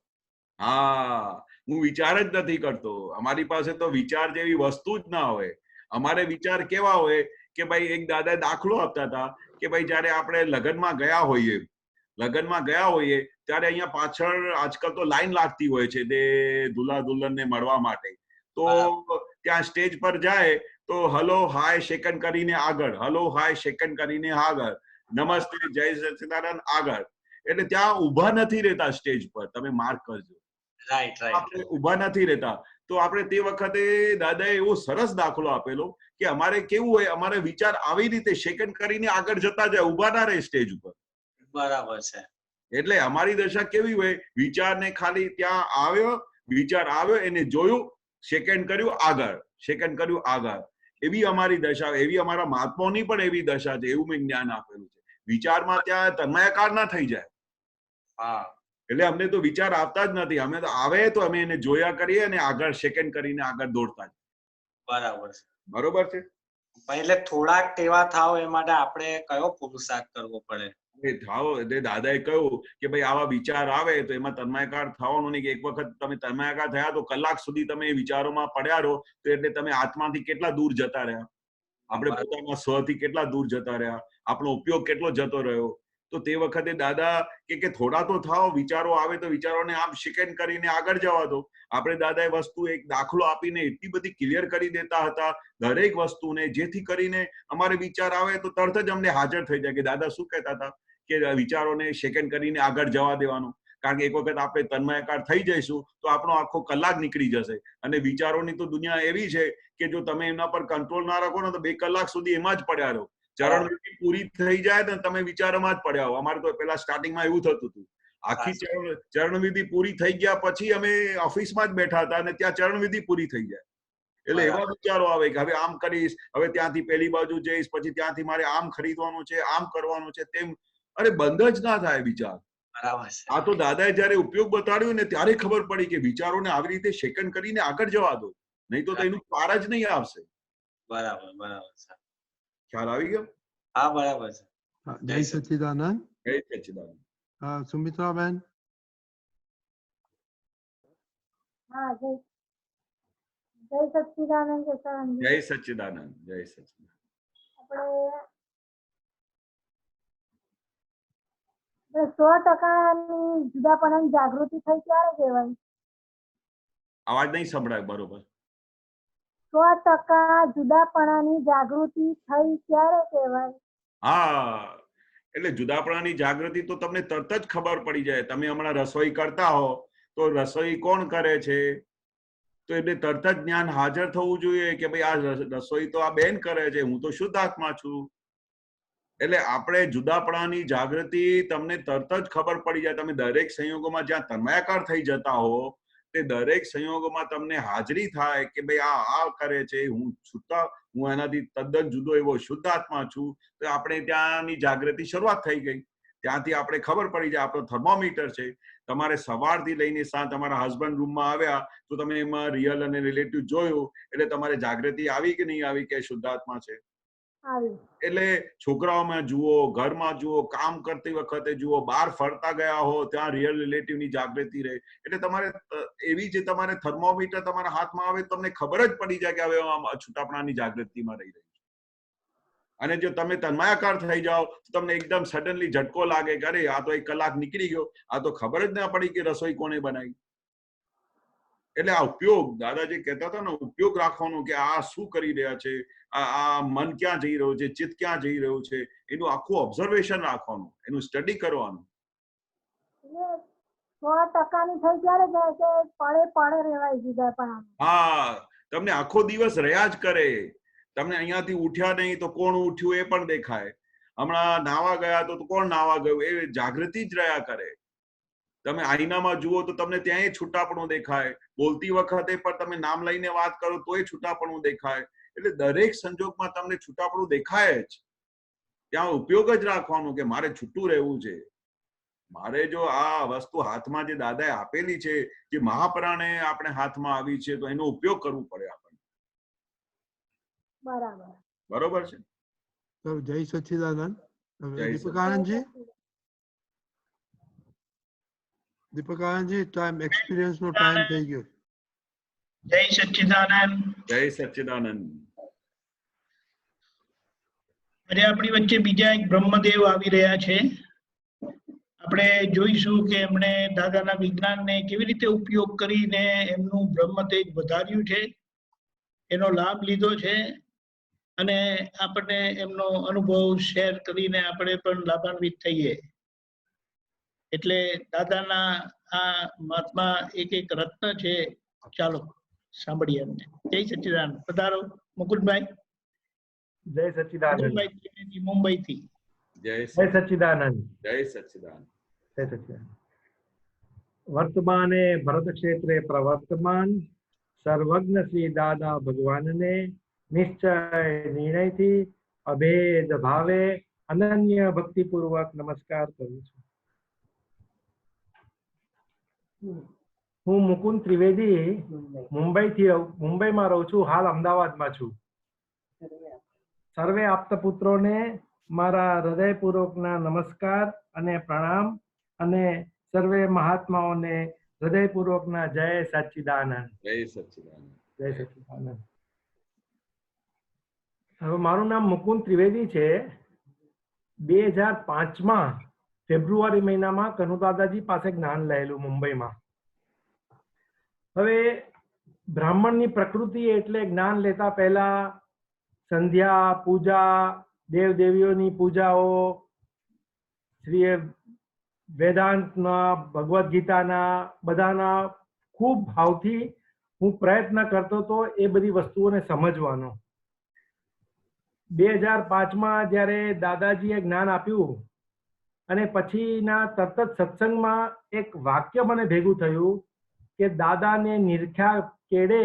હા, હું વિચાર જ નથી કરતો. અમારી પાસે તો વિચાર જેવી વસ્તુ જ ના હોય. અમારે વિચાર કેવા હોય કે ભાઈ, એક દાદા દાખલો આપતા હતા કે ભાઈ, જયારે આપણે લગ્નમાં ગયા હોઈએ ત્યારે અહીંયા પાછળ આજકાલ તો લાઈન લાગતી હોય છે તે દુલ્હા દુલ્હનને મળવા માટે. તો ત્યાં સ્ટેજ પર જાય તો હલો હાય સેકન્ડ કરીને આગળ, હલો હાય સેકન્ડ કરીને આગળ, નમસ્તે જય સચ્ચિદાનંદ આગળ. એટલે ત્યાં ઊભા નથી રહેતા સ્ટેજ પર. તમે માર્ક કરજો, આપણે ઊભા નથી રહેતા. તો આપણે તે વખતે દાદાએ એવો સરસ દાખલો આપેલો કે અમારે કેવું હોય, અમારે વિચાર આવી રીતે સેકન્ડ કરીને આગળ જતા જાય, ઊભા ના રહે સ્ટેજ ઉપર. બરાબર છે. એટલે અમારી દશા કેવી હોય, વિચારને ખાલી ત્યાં આવ્યો, વિચાર આવ્યો, એને જોયું, સેકન્ડ કર્યું આગળ, સેકન્ડ કર્યું આગળ. એવી અમારી દશા, એવી અમારા મહાત્માઓની પણ એવી દશા છે. એવું મેં જ્ઞાન આપેલું છે. વિચારમાં ત્યાં તન્મયાકાર ના થઈ જાય. હા, એટલે અમને તો વિચાર આવતા જ નથી. અમે તો આવે તો અમે એને જોયા કરીએ અને આગળ સેકન્ડ કરીને આગળ દોડતા જ. બરાબર છે. બરોબર છે. એટલે થોડાક તેવા થાવ એ માટે આપણે કયો પુરુષાર્થ કરવો પડે? દાદાએ કહ્યું કે ભાઈ, આવા વિચાર આવે તો એમાં તન્મયાકાર થવાનું નહીં. કે એક વખત તમે તન્મયાકાર થયા તો કલાક સુધી તમે એ વિચારોમાં પડ્યા રહો તો એટલે તમે આત્માથી કેટલા દૂર જતા રહ્યા, આપણે પોતાના સ્વથી કેટલા દૂર જતા રહ્યા, આપણો ઉપયોગ કેટલો જતો રહ્યો. તો તે વખતે દાદા કે થોડા તો થાઓ, વિચારો આવે તો વિચારોને આમ સેકન્ડ કરીને આગળ જવા દો. આપણે દાદાએ વસ્તુ એક દાખલો આપીને એટલી બધી ક્લિયર કરી દેતા હતા દરેક વસ્તુને, જેથી કરીને અમારે વિચાર આવે તો તરત જ અમને હાજર થઈ જાય કે દાદા શું કહેતા હતા કે વિચારોને સેકન્ડ કરીને આગળ જવા દેવાનું. કારણ કે એક વખત આપણે તન્મયાકાર થઈ જઈશું તો આપણો આખો કલાક નીકળી જશે. અને વિચારોની તો દુનિયા એવી છે કે જો તમે એમના પર કંટ્રોલ ના રાખો ને તો 2 કલાક સુધી એમાં જ પડ્યા રહો. ચરણવિધિ પૂરી થઈ જાય ને તમે વિચારોમાં જ પડ્યા હો. અમારે તો પેલા સ્ટાર્ટિંગમાં એવું થતું હતું. આખી ચરણવિધિ પૂરી થઈ ગયા પછી અમે ઓફિસમાં જ બેઠા હતા અને ત્યાં ચરણવિધિ પૂરી થઈ જાય એટલે એવા વિચારો આવે કે હવે આમ કરીશ, હવે ત્યાંથી પેલી બાજુ જઈશ, પછી ત્યાંથી મારે આમ ખરીદવાનું છે, આમ કરવાનું છે, તેમ. અરે બંધ જ ના થાય વિચાર. આ તો દાદાએ જયારે ઉપયોગ બતાડ્યો ને ત્યારે ખબર પડી કે વિચારોને આવી રીતે સેકન્ડ કરીને આગળ જવા દો, નહીં તો એનું પાર જ નહીં આવશે. બરાબર, બરાબર છે. ખ્યાલ આવી ગયો? હા, બરાબર છે. જય સચ્ચિદાનંદ. જય સચ્ચિદાનંદ. સુમિત્રાબેન. હા, જય સચ્ચિદાનંદ. જય સચ્ચિદાનંદ. જય સચ્ચિદાનંદ. આપણે 100% જુદાપણાની જાગૃતિ થઈ ક્યારે કહેવાય? અવાજ નહીં સંભળાય બરોબર. 100% જુદાપણાની જાગૃતિ થઈ ક્યારે કહેવાય? હા, એટલે જુદાપણાની જાગૃતિ તો તમને તરત જ ખબર પડી જાય. તમે હમણાં રસોઈ કરતા હો તો રસોઈ કોણ કરે છે? તો એટલે તરત જ જ્ઞાન હાજર થવું જોઈએ કે ભાઈ આ રસોઈ તો આ બેન કરે છે, હું તો શુદ્ધ આત્મા છું. એટલે આપણે જુદાપણાની જાગૃતિ તમને તરત જ ખબર પડી જાય. તમે દરેક સંયોગોમાં જ્યાં તન્મયાકાર થઈ જતા હો તે દરેક સંયોગોમાં તમને હાજરી થાય કે ભાઈ આ કરે છે, હું છૂટા, હું એનાથી તદ્દન જુદો એવો શુદ્ધ આત્મા છું. તો આપણે ત્યાંની જાગૃતિ શરૂઆત થઈ ગઈ. ત્યાંથી આપણે ખબર પડી જાય, આપણો થર્મોમીટર છે. તમારે સવારથી લઈને સાંજ તમારા હસબન્ડ રૂમમાં આવ્યા તો તમે એમાં રિયલ અને રિલેટિવ જોયું, એટલે તમારે જાગૃતિ આવી કે નહીં આવી કે શુદ્ધ આત્મા છે. એટલે છોકરાઓમાં જુઓ, ઘરમાં જુઓ, કામ કરતી વખતે જુઓ, બહાર ફરતા ગયા હો ત્યાં રિયલ રિલેટિવ ની જાગૃતિ રહે. એટલે તમારે એવી જે તમારે થર્મોમીટર તમારા હાથમાં આવે તમને ખબર જ પડી જાય કે હવે છૂટાપણાની જાગૃતિમાં રહી રહ્યું છે. અને જો તમે તન્માયાકાર થઈ જાઓ તો તમને એકદમ સડનલી ઝટકો લાગે કે અરે આ તો 1 કલાક નીકળી ગયો, આ તો ખબર જ ના પડી કે રસોઈ કોને બનાવી. એટલે આ ઉપયોગ, દાદાજી કહેતા હતા ને, ઉપયોગ રાખવાનું કે આ શું કરી રહ્યા છે, આ મન ક્યાં જઈ રહ્યું છે, ચિત્ત ક્યાં જઈ રહ્યું છે, એનું આખું ઓબ્ઝર્વેશન રાખવાનું, એનું સ્ટડી કરવાનું. 100%ની થઈ ત્યારે કે પડે રહેવાય જુદા પણ. હા, તમને આખો દિવસ રહ્યા જ કરે. તમને અહીંયાથી ઉઠ્યા નહીં તો કોણ ઉઠ્યું એ પણ દેખાય. હમણાં નાવા ગયા તો કોણ નાવા ગયું એ જાગૃતિ જ રહ્યા કરે. તમે આઈનામાં જુઓ તો તમને ત્યાંય છૂટાપણું દેખાય. બોલતી વખતે પણ તમે નામ લઈને વાત કરો તોય છૂટાપણું દેખાય. એટલે દરેક સંજોગમાં તમને છૂટાપણું દેખાય જ. ત્યાં ઉપયોગ જ રાખવાનું કે મારે છૂટું રહેવું છે. મારે જો આ વસ્તુ હાથમાં જે દાદાએ આપેલી છે, જે મહાપરાણે આપણે હાથમાં આવી છે, તો એનો ઉપયોગ કરવો પડે આપણને. બરોબર છે. જય સચ્ચિદાનંદ. દીપકાનંદજી, દીપકાનંદજી, ટાઈમ એક્સપિરિયન્સ નો ટાઈમ થઈ ગયો. જય સચ્ચિદાનંદ. જય સચ્ચિદાનંદ. અરે આપણી વચ્ચે બીજા એક બ્રહ્મદેવ આવી રહ્યા છે. આપણે જોઈશું કે એમણે દાદાના વિજ્ઞાનને કેવી રીતે ઉપયોગ કરીને એમનું બ્રહ્મતેજ વધાર્યું છે, એનો લાભ લીધો છે, અને આપણે એમનો અનુભવ શેર કરીને આપણે પણ લાભાન્વિત થઈએ. એટલે દાદાના આ મહાત્મા એક રત્ન છે. ચાલો સાંભળીએ એમને. જય સચ્ચિદાનંદ. પધારો મુકુંદભાઈ. જય સચ્ચિદાનંદ. મુંબઈ થી. જય સચ્ચિદાનંદ. જય સચ્ચિદાનંદ. જય સચ્ચિદાનંદ. વર્તમાને ભરત ક્ષેત્રે પ્રવર્તમાન સર્વજ્ઞ શ્રી દાદા ભગવાનને નિશ્ચય નિર્ણયથી અભેદ ભાવે અનન્ય ભક્તિપૂર્વક નમસ્કાર કરું છું. હું મુકુંદ ત્રિવેદી મુંબઈમાં રહું છું. હાલ અમદાવાદમાં છું. સર્વે આપતપુત્રોને મારા હૃદયપૂર્વકના નમસ્કાર અને પ્રણામ, અને સર્વે મહાત્માઓને હૃદયપૂર્વકના જય સચ્ચિદાનંદ. જય સચ્ચિદાનંદ. જય સચ્ચિદાનંદ. હવે મારું નામ મુકુંદ ત્રિવેદી છે. 2005માં ફેબ્રુઆરી મહિનામાં કનુદાદાજી પાસે જ્ઞાન લેલું મુંબઈમાં. હવે બ્રાહ્મણની પ્રકૃતિ એટલે જ્ઞાન લેતા પહેલા સંધ્યા પૂજા, દેવદેવીઓની પૂજાઓ, શ્રી વેદાંતના, ભગવદ્ ગીતાના, બધાના ખૂબ ભાવથી હું પ્રયત્ન કરતો હતો એ બધી વસ્તુઓને સમજવાનો. 2005માં જ્યારે દાદાજીએ જ્ઞાન આપ્યું અને પછીના તરત જ સત્સંગમાં એક વાક્ય મને ભેગું થયું કે દાદાને નિરખ્યા કેડે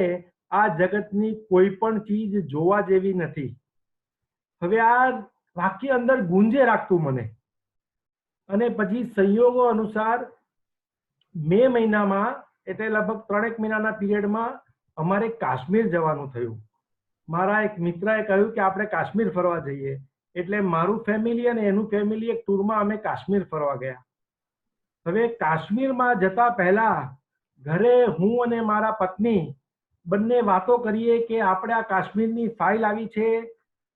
આ જગતની કોઈ પણ ચીજ જોવા જેવી નથી. હવે આ વાક્ય અંદર ગુંજે રાખતું મને. અને પછી સંયોગો અનુસાર મે મહિનામાં, એટલે લગભગ 3 મહિનાના પીરિયડમાં અમારે કાશ્મીર જવાનું થયું. મારા એક મિત્રએ કહ્યું કે આપણે કાશ્મીર ફરવા જઈએ. એટલે મારું ફેમિલી અને એનું ફેમિલી એક ટૂરમાં અમે કાશ્મીર ફરવા ગયા. હવે કાશ્મીરમાં જતા પહેલા ઘરે હું અને મારા પત્ની બંને વાતો કરીએ કે આપણે આ કાશ્મીરની ફાઇલ આવી છે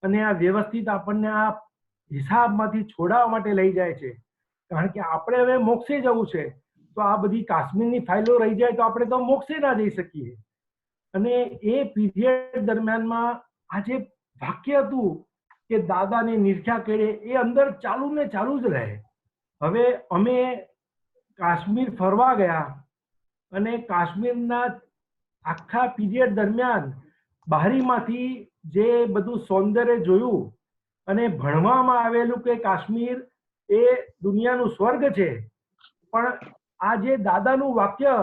અને આ વ્યવસ્થિત આપણને આ હિસાબમાંથી છોડાવવા માટે લઈ જાય છે. કારણ કે આપણે હવે મોક્ષે જવું છે, તો આ બધી કાશ્મીરની ફાઇલો રહી જાય તો આપણે તો મોક્ષે ના જઈ શકીએ. અને એ પીરિયડ દરમિયાનમાં આ જે વાક્ય હતું કે દાદાને નિરખ્યા કેડે, એ અંદર ચાલુ ને ચાલુ જ રહે. હવે અમે કાશ્મીર ફરવા ગયા અને કાશ્મીરના આખા પીરિયડ દરમિયાન બારીમાંથી જે બધું સૌંદર્ય જોયું અને ભણવામાં આવેલું કે કાશ્મીર એ દુનિયાનું સ્વર્ગ છે, પણ આ જે દાદાનું વાક્ય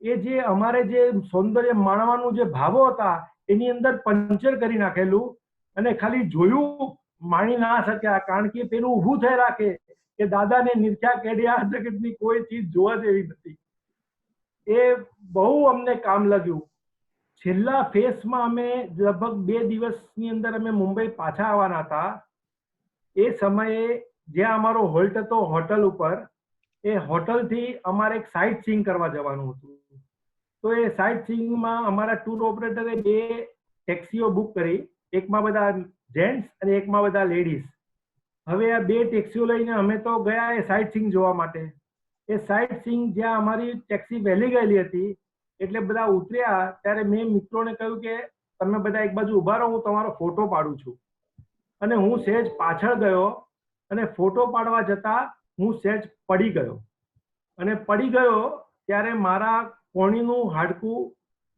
એ જે અમારે જે સૌંદર્ય માણવાનું જે ભાવો હતા એની અંદર પંચર કરી નાખેલું, અને ખાલી જોયું માણી ના શક્યા, કારણ કે પેલું ઊભું થઈ રાખે કે દાદાને નિર્ખ્યા કેડિયા જગતની કોઈ ચીજ જોવા જેવી નથી. એ બહુ અમને કામ લાગ્યું. છેલ્લા ફેસમાં અમે લગભગ 2 દિવસની અંદર અમે મુંબઈ પાછા આવવાના હતા. એ સમયે જ્યાં અમારો હોલ્ટ હતો હોટલ ઉપર, એ હોટલથી અમારે એક સાઇટ સીઈંગ કરવા જવાનું હતું. તો એ સાઇટ સીઈંગમાં અમારા ટૂર ઓપરેટરે 2 ટેક્સીઓ બુક કરી, એકમાં બધા જેન્ટ્સ અને એકમાં બધા લેડીઝ. હવે આ 2 ટેક્સીઓ લઈને અમે તો ગયા એ સાઇટ સીઈંગ જોવા માટે. એ સાઇટ સીઈંગ જ્યાં અમારી ટેક્સી વહેલી ગયેલી હતી એટલે બધા ઉતર્યા ત્યારે મેં મિત્રોને કહ્યું કે તમે બધા એક બાજુ ઉભા રહો, હું તમારો ફોટો પાડું છું. અને હું સહેજ પાછળ ગયો અને ફોટો પાડવા જતા હું સહેજ પડી ગયો, અને પડી ગયો ત્યારે મારા કોણીનું હાડકું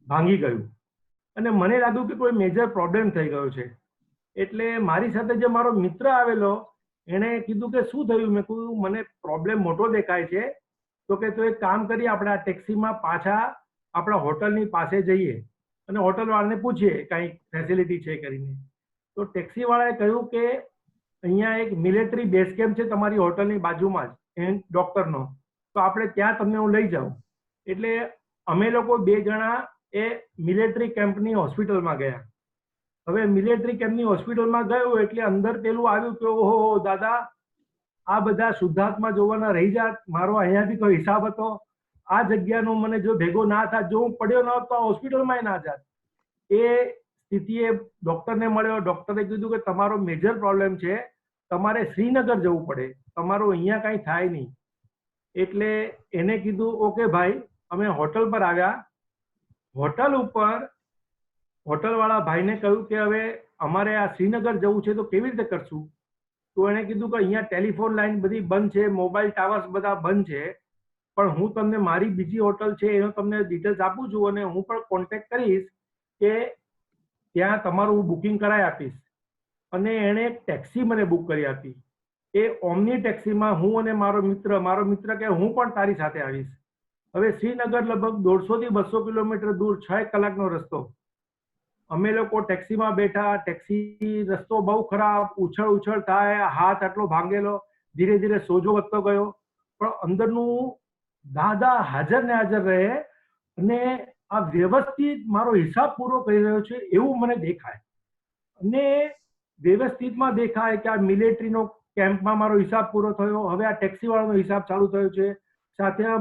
ભાંગી ગયું અને મને લાગ્યું કે કોઈ મેજર પ્રોબ્લેમ થઈ ગયો છે. એટલે મારી સાથે જે મારો મિત્ર આવેલો એણે કીધું કે શું થયું? મેં કીધું મને પ્રોબ્લેમ મોટો દેખાય છે. તો કે તો એક કામ કરીએ, આપણે આ ટેક્સીમાં પાછા આપણા હોટલની પાસે જઈએ અને હોટલવાળાને પૂછીએ કાંઈ ફેસિલિટી છે કરીને. તો ટેક્સીવાળાએ કહ્યું કે અહીંયા એક મિલિટરી બેઝ કેમ્પ છે તમારી હોટલની બાજુમાં જ, ડૉક્ટરનો, તો આપણે ત્યાં તમને હું લઈ જાઉં. એટલે અમે લોકો 2 જણા એ મિલિટરી કેમ્પની હોસ્પિટલમાં ગયા. હવે મિલિટરી કેમ્પની હોસ્પિટલમાં ગયો એટલે અંદર પેલું આવ્યું કે ઓહો દાદા, આ બધા શુદ્ધાત્મા જોવાના રહી જાત, મારો અહીંયાથી તો હિસાબ હતો, આ જગ્યાનો મને જો ભેગો ના થાત, જો હું પડ્યો ન હોત તો હોસ્પિટલમાં ના જાત. એ સ્થિતિએ ડૉક્ટરને મળ્યો. ડૉક્ટરે કીધું કે તમારો મેજર પ્રોબ્લેમ છે, તમારે શ્રીનગર જવું પડે, તમારું અહીંયા કાંઈ થાય નહીં. એટલે એને કીધું ઓકે ભાઈ. અમે હોટલ પર આવ્યા. હોટલ ઉપર હોટલવાળા ભાઈને કહ્યું કે હવે અમારે આ શ્રીનગર જવું છે તો કેવી રીતે કરશું? તો એણે કીધું કે અહીંયા ટેલિફોન લાઈન બધી બંધ છે, મોબાઈલ ટાવર્સ બધા બંધ છે, પણ હું તમને મારી બીજી હોટલ છે એનો તમને ડિટેલ્સ આપું છું અને હું પણ કોન્ટેક્ટ કરીશ કે ત્યાં તમારું બુકિંગ કરાવી આપીશ. અને એણે એક ટેક્સી મને બુક કરી આપી. એ ઓમની ટેક્સીમાં હું અને મારો મિત્ર કે હું પણ તારી સાથે આવીશ. હવે શ્રીનગર લગભગ 150 થી 200 કિલોમીટર દૂર, 6 કલાકનો રસ્તો. અમે લોકો ટેક્સીમાં બેઠા. ટેક્સી રસ્તો બહુ ખરાબ, ઉછળ થાય, હાથ આટલો ભાંગેલો, ધીરે ધીરે સોજો વધતો ગયો, પણ અંદરનું દાદા હાજર ને હાજર રહે અને આ વ્યવસ્થિત મારો હિસાબ પૂરો કરી રહ્યો છે એવું મને દેખાય. અને વ્યવસ્થિતમાં દેખાય કે આ મિલિટરીનો કેમ્પમાં મારો હિસાબ પૂરો થયો, હવે આ ટેક્સી વાળાનો હિસાબ ચાલુ થયો છે, સાથે આ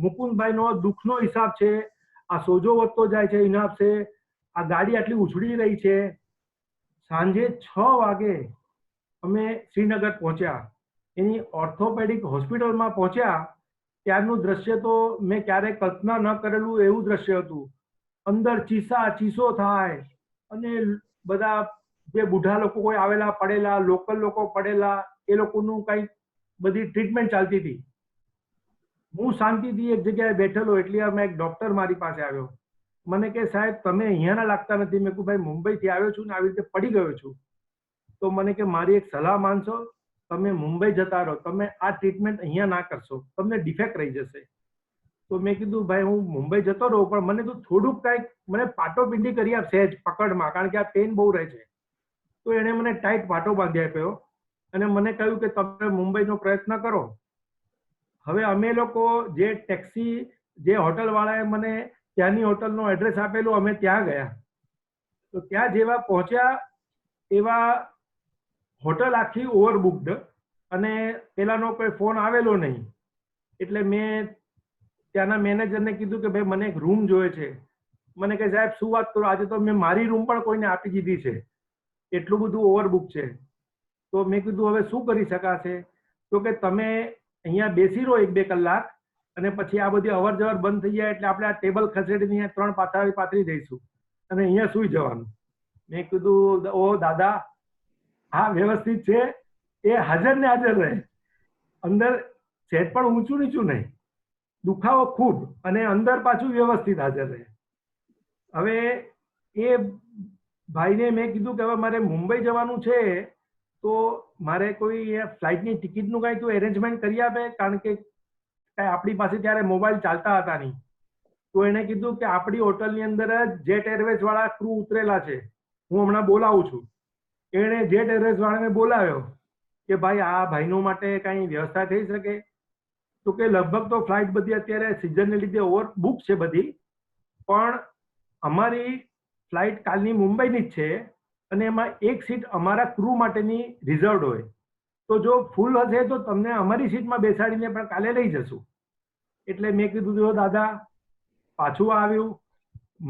મુકુંદભાઈનો દુઃખનો હિસાબ છે, આ સોજો વધતો જાય છે હિસાબ છે, આ ગાડી આટલી ઉછળી રહી છે. સાંજે 6 વાગે અમે શ્રીનગર પહોંચ્યા. એની ઓર્થોપેડિક હોસ્પિટલમાં પહોંચ્યા ત્યારનું દ્રશ્ય તો મેં ક્યારેય કલ્પના ન કરેલું એવું દ્રશ્ય હતું. અંદર ચીસો થાય અને બધા જે બુઢા લોકો કોઈ આવેલા પડેલા, લોકલ લોકો પડેલા, એ લોકોનું કંઈક બધી ટ્રીટમેન્ટ ચાલતી હતી. હું શાંતિથી એક જગ્યાએ બેઠેલો એટલે એક ડોક્ટર મારી પાસે આવ્યો. મને કે સાહેબ તમે અહીંયાના લાગતા નથી. મેં કહ્યું ભાઈ મુંબઈથી આવ્યો છું ને આવી રીતે પડી ગયો છું. તો મને કે મારી એક સલાહ માનશો, તમે મુંબઈ જતા રહો, તમે આ ટ્રીટમેન્ટ અહીંયા ના કરશો, તમને ડિફેક્ટ રહી જશે. તો મેં કીધું ભાઈ હું મુંબઈ જતો રહું પણ મને તો થોડુંક કાંઈક મને પાટોપિંડી કરી આપ સહેજ પકડમાં, કારણ કે આ પેન બહુ રહે છે. તો એણે મને ટાઈટ પાટો બાંધી આપ્યો અને મને કહ્યું કે તમે મુંબઈનો પ્રયત્ન કરો. હવે અમે લોકો જે ટેક્સી જે હોટલવાળાએ મને ત્યાંની હોટલનો એડ્રેસ આપેલું, અમે ત્યાં ગયા. તો ત્યાં જેવા પહોંચ્યા એવા હોટલ આખી ઓવરબુકડ અને પેલાનો કોઈ ફોન આવેલો નહીં. એટલે મેં ત્યાંના મેનેજરને કીધું કે ભાઈ મને એક રૂમ જોઈએ છે. મને કહે સાહેબ શું વાત કરો, આજે તો મેં મારી રૂમ પણ કોઈને આપી દીધી છે, એટલું બધું ઓવરબુક છે. તો મેં કીધું હવે શું કરી શકાશે? તો કે તમે અહીંયા બેસી રહો 1-2 કલાક અને પછી આ બધી અવર જવર બંધ થઈ જાય એટલે આપણે આ ટેબલ ખસેડીને 3 પાથરી પાથરી દઈશું અને અહીંયા સુઈ જવાનું. મેં કીધું ઓ દાદા, હા વ્યવસ્થિત છે, એ હાજર ને હાજર રહે, અંદર સેટ પણ ઊંચું નીચું નહીં, દુખાવો ખૂબ અને અંદર પાછું વ્યવસ્થિત હાજર રહે. હવે એ ભાઈને મેં કીધું કે હવે મારે મુંબઈ જવાનું છે, તો મારે કોઈ ફ્લાઇટની ટિકિટનું કાંઈ તું એરેન્જમેન્ટ કરી આપે, કારણ કે કાંઈ આપણી પાસે ત્યારે મોબાઈલ ચાલતા હતા નહીં. તો એણે કીધું કે આપણી હોટલની અંદર જ જેટ એરવેઝ વાળા ક્રૂ ઉતરેલા છે, હું હમણાં બોલાવું છું. એણે જેટ એરવેઝ વાળાને બોલાવ્યો કે ભાઈ આ ભાઈનો માટે કાંઈ વ્યવસ્થા થઈ શકે? તો કે લગભગ તો ફ્લાઇટ બધી અત્યારે સિઝનને લીધે ઓવર બુક છે બધી, પણ અમારી ફ્લાઇટ કાલની મુંબઈની જ છે અને એમાં એક સીટ અમારા ક્રૂ માટેની રિઝર્વડ હોય. તો જો ફૂલ હશે તો તમને અમારી સીટમાં બેસાડીને પણ કાલે લઈ જશું. એટલે મેં કીધું જો દાદા, પાછું આવ્યું,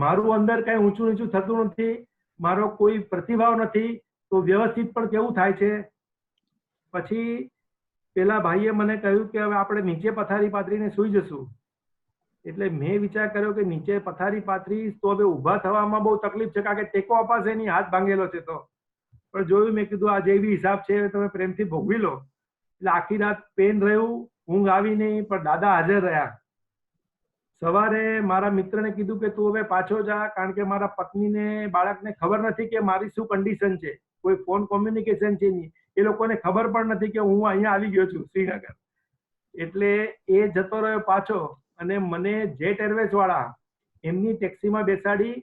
મારું અંદર કાંઈ ઊંચું નીચું થતું નથી, મારો કોઈ પ્રતિભાવ નથી, તો વ્યવસ્થિત પણ કેવું થાય છે. પછી પેલા ભાઈએ મને કહ્યું કે હવે આપણે નીચે પથારી પાથરીને સૂઈ જશું. એટલે મેં વિચાર કર્યો કે નીચે પથારી પાથરી તો હવે ઊભા થવામાં બહુ તકલીફ છે, કારણ કે ટેકો અપાશે નહીં, હાથ ભાંગેલો છે. તો પણ જોયું, મેં કીધું આ જેવી હિસાબ છે તમે પ્રેમથી ભોગવી લો. એટલે આખી રાત પેન રહ્યું, ઊંઘ આવી નહીં, પણ દાદા હાજર રહ્યા. સવારે મારા મિત્રને કીધું કે તું હવે પાછો જા, કારણ કે મારા પત્નીને બાળકને ખબર નથી કે મારી શું કન્ડિશન છે, કોઈ ફોન કોમ્યુનિકેશન છે નહીં, એ લોકોને ખબર પણ નથી કે હું અહીંયા આવી ગયો છું શ્રીનગર. એટલે એ જતો રહ્યો પાછો અને મને જેટ એરવેઝ વાળા એમની ટેક્સીમાં બેસાડી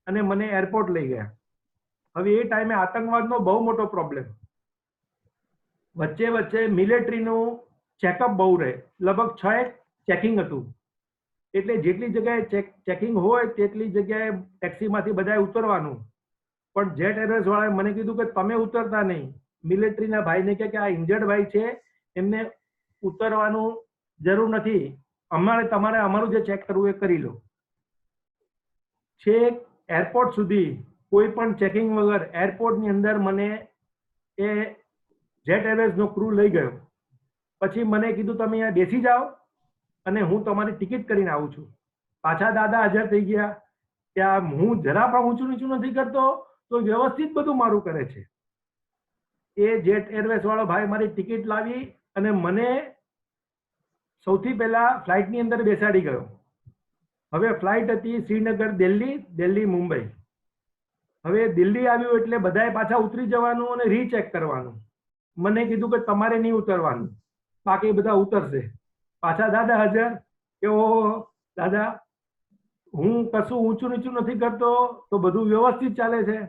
અને મને એરપોર્ટ લઈ ગયા. હવે એ ટાઈમે આતંકવાદનો બહુ મોટો પ્રોબ્લેમ, વચ્ચે વચ્ચે મિલિટરીનું ચેકઅપ બહુ રહે, લગભગ 6 ચેકિંગ હતું. એટલે જેટલી જગ્યાએ ચેકિંગ હોય તેટલી જગ્યાએ ટેક્સીમાંથી બધાએ ઉતરવાનું. પણ જેટ એરવેઝ વાળાએ મને કીધું કે તમે ઉતરતા નહીં. મિલિટરીના ભાઈને કે આ ઇન્જર્ડ ભાઈ છે, એમને ઉતરવાનું જરૂર નથી, તમારે અમારું જે ચેક કરવું એ કરી લો. છેક એરપોર્ટ સુધી કોઈ પણ ચેકિંગ વગર એરપોર્ટની અંદર મને એ જેટ એરવેઝનો ક્રૂ લઈ ગયો. પછી મને કીધું તમે અહીંયા બેસી જાઓ અને હું તમારી ટિકિટ કરીને આવું છું. પાછા દાદા હાજર થઈ ગયા. ત્યાં હું જરા પણ ઊંચું નીચું નથી કરતો, તો વ્યવસ્થિત બધું મારું કરે છે. એ જેટ એરવેઝ વાળો ભાઈ મારી ટિકિટ લાવી અને મને સૌથી પહેલા ફ્લાઇટની અંદર બેસાડી ગયો. હવે ફ્લાઇટ હતી શ્રીનગર દિલ્હી, દિલ્હી મુંબઈ. હવે દિલ્હી આવ્યું એટલે બધાએ પાછા ઉતરી જવાનું અને રીચેક કરવાનું. મને કીધું કે તમારે નહીં ઉતરવાનું, બાકી બધા ઉતરશે. પાછા દાદા હાજર કે ઓ દાદા, હું કશું ઊંચું નીચું નથી કરતો, તો બધું વ્યવસ્થિત ચાલે છે.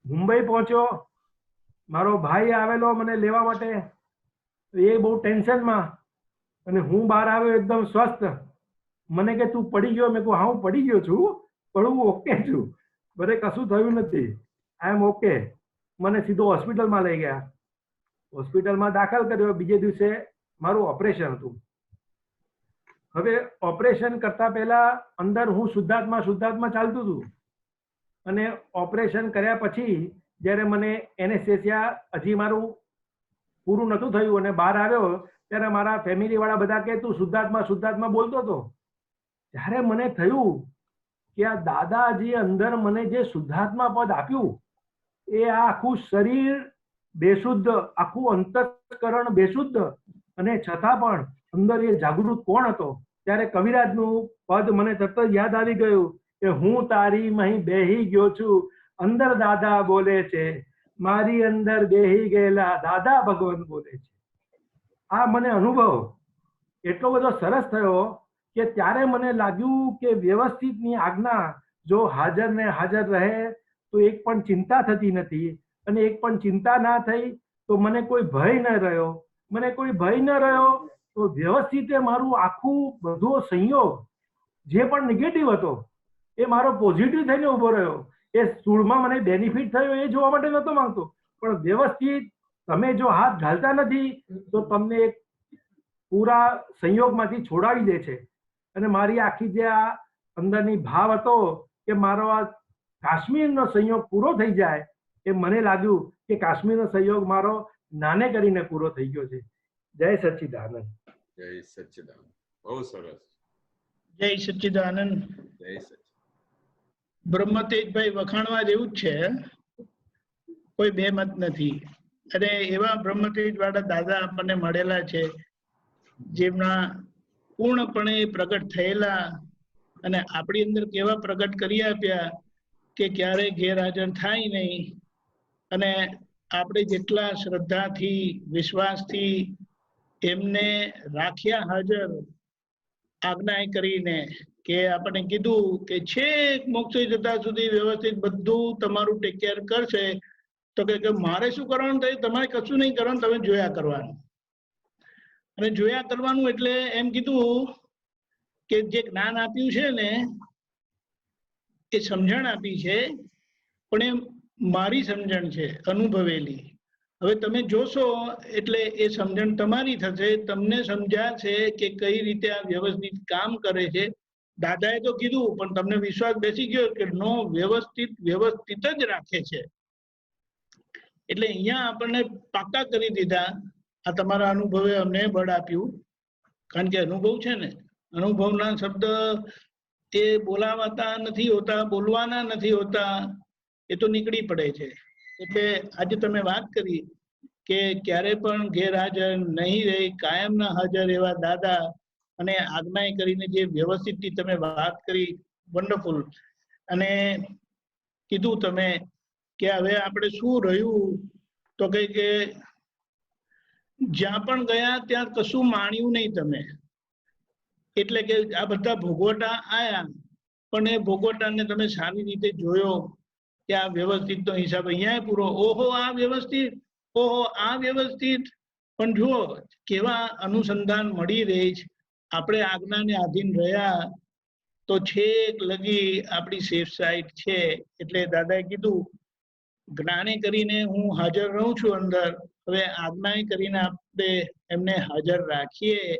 મુંબઈ પહોંચ્યો, મારો ભાઈ આવેલો મને લેવા માટે, એ બહુ ટેન્શનમાં, અને હું બહાર આવ્યો એકદમ સ્વસ્થ. મને કે તું પડી ગયો? મેં કહ્યું હા હું પડી ગયો છું, પણ હું ઓકે છું, બધે કશું થયું નથી, આઈ એમ ઓકે. મને સીધો હોસ્પિટલમાં લઈ ગયા, હોસ્પિટલમાં દાખલ કર્યો. બીજે દિવસે મારું ઓપરેશન હતું. હવે ઓપરેશન કરતા પહેલા અંદર હું શુદ્ધાત્મા ચાલતું હતું, અને ઓપરેશન કર્યા પછી જ્યારે મને એનેસ્થેસિયા હજી મારું પૂરું નહોતું થયું અને બહાર આવ્યો, ત્યારે મારા ફેમિલી વાળા બધા કે તું શુદ્ધાત્મા બોલતો હતો. ત્યારે મને થયું કે આ દાદાજી અંદર મને જે શુદ્ધાત્મા પદ આપ્યું, એ આ આખું શરીર બેશુદ્ધ, આખું અંતઃકરણ બેશુદ્ધ, અને છતાં પણ અંદર એ જાગૃત કોણ હતો. ત્યારે કવિરાજનું પદ મને તરત જ યાદ આવી ગયું કે હું તારી મહી બેહી ગયો છું, અંદર દાદા બોલે છે, મારી અંદર બેહી ગયેલા દાદા ભગવાન બોલે છે. આ મને અનુભવ એટલો બધો સરસ થયો કે ત્યારે મને લાગ્યું કે વ્યવસ્થિતની આજ્ઞા જો હાજર ને હાજર રહે તો એક પણ ચિંતા થતી નથી, અને એક પણ ચિંતા ના થઈ તો મને કોઈ ભય ન રહ્યો. મને કોઈ ભય ન રહ્યો તો વ્યવસ્થિત મારું આખું બધો સંયોગ જે પણ નેગેટિવ હતો એ મારો પોઝિટિવ થઈને ઉભો રહ્યો. એ સ્થૂળમાં મને બેનિફિટ થયો એ જોવા માટે નહોતો માંગતો, પણ વ્યવસ્થિત તમે જો હાથ ઘાલતા નથી તો તમને એક પૂરા સંયોગમાંથી છોડાવી દે છે. અને મારી આખી જે આ અંદરની ભાવ હતો કે મારો આ કાશ્મીરનો સંયોગ પૂરો થઈ જાય, એ મને લાગ્યું કે કાશ્મીરનો સંયોગ મારો નાને કરીને પૂરો થઈ ગયો છે. જય સચ્ચિદાનંદ. જય સચ્ચિદાનંદ. બહુ સરસ. જય સચ્ચિદાનંદ. જય સચ્ચિદાનંદ. બ્રહ્મતેજભાઈ વખાણવા જેવું જ છે, કોઈ બે મત નથી. અને એવા બ્રહ્મતેજ વાળા દાદા આપણને મળેલા છે જેમના પૂર્ણપણે પ્રગટ થયેલા અને આપણી અંદર કેવા પ્રગટ કરી આપ્યા કે ક્યારેય ગેરહાજર થાય નહીં, અને આપણે જેટલા શ્રદ્ધાથી વિશ્વાસથી એમને રાખ્યા હાજર આજ્ઞા કરીને, કે આપણને કીધું કે છેક મોક્ષે જતા સુધી વ્યવસ્થિત બધું તમારું ટેક કેર કરશે, તો કે મારે શું કરવાનું થાય, તમારે કશું નહીં કરવાનું, તમે જોયા કરવાનું. અને જોયા કરવાનું એટલે એમ કીધું કે જે જ્ઞાન આપ્યું છે ને એ સમજણ આપી છે, પણ એ મારી સમજણ છે અનુભવેલી. હવે તમે જોશો એટલે એ સમજણ તમારી થશે, તમને સમજાશે કે કઈ રીતે આ વ્યવસ્થિત કામ કરે છે. દાદાએ તો કીધું પણ તમને વિશ્વાસ બેસી ગયો કે નો, વ્યવસ્થિત જ રાખે છે. એટલે અહીંયા આપણને પાક્કા કરી દીધા. આ તમારા અનુભવે અમને બળ આપ્યું, કારણ કે અનુભવ છે ને, અનુભવના શબ્દ એ બોલાવાતા નથી હોતા, બોલવાના નથી હોતા, એ તો નીકળી પડે છે. એટલે આજે તમે વાત કરી કે ક્યારે પણ ગેરહાજર નહીં રહી, કાયમના હાજર એવા દાદા, અને આજ્ઞા કરીને જે વ્યવસ્થિતથી તમે વાત કરી, વન્ડરફુલ. અને કીધું તમે કે હવે આપણે શું રહ્યું, તો કે જ્યાં પણ ગયા ત્યાં કશું માણ્યું નહીં તમે. એટલે કે આ બધા ભોગવટા આયા, પણ એ ભોગવટાને તમે સારી રીતે જોયો કે આ વ્યવસ્થિત નો હિસાબ અહીંયા પૂરો. ઓહો આ વ્યવસ્થિત, ઓહો આ વ્યવસ્થિત. પણ જુઓ કેવા અનુસંધાન મળી રહી છે. આપણે આજ્ઞાને આધીન રહ્યા તો છેક લગી આપણી સેફ સાઈડ છે. એટલે દાદાએ કીધું જ્ઞાને કરીને હું હાજર રહું છું અંદર, હવે આજ્ઞાએ કરીને આપણે એમને હાજર રાખીએ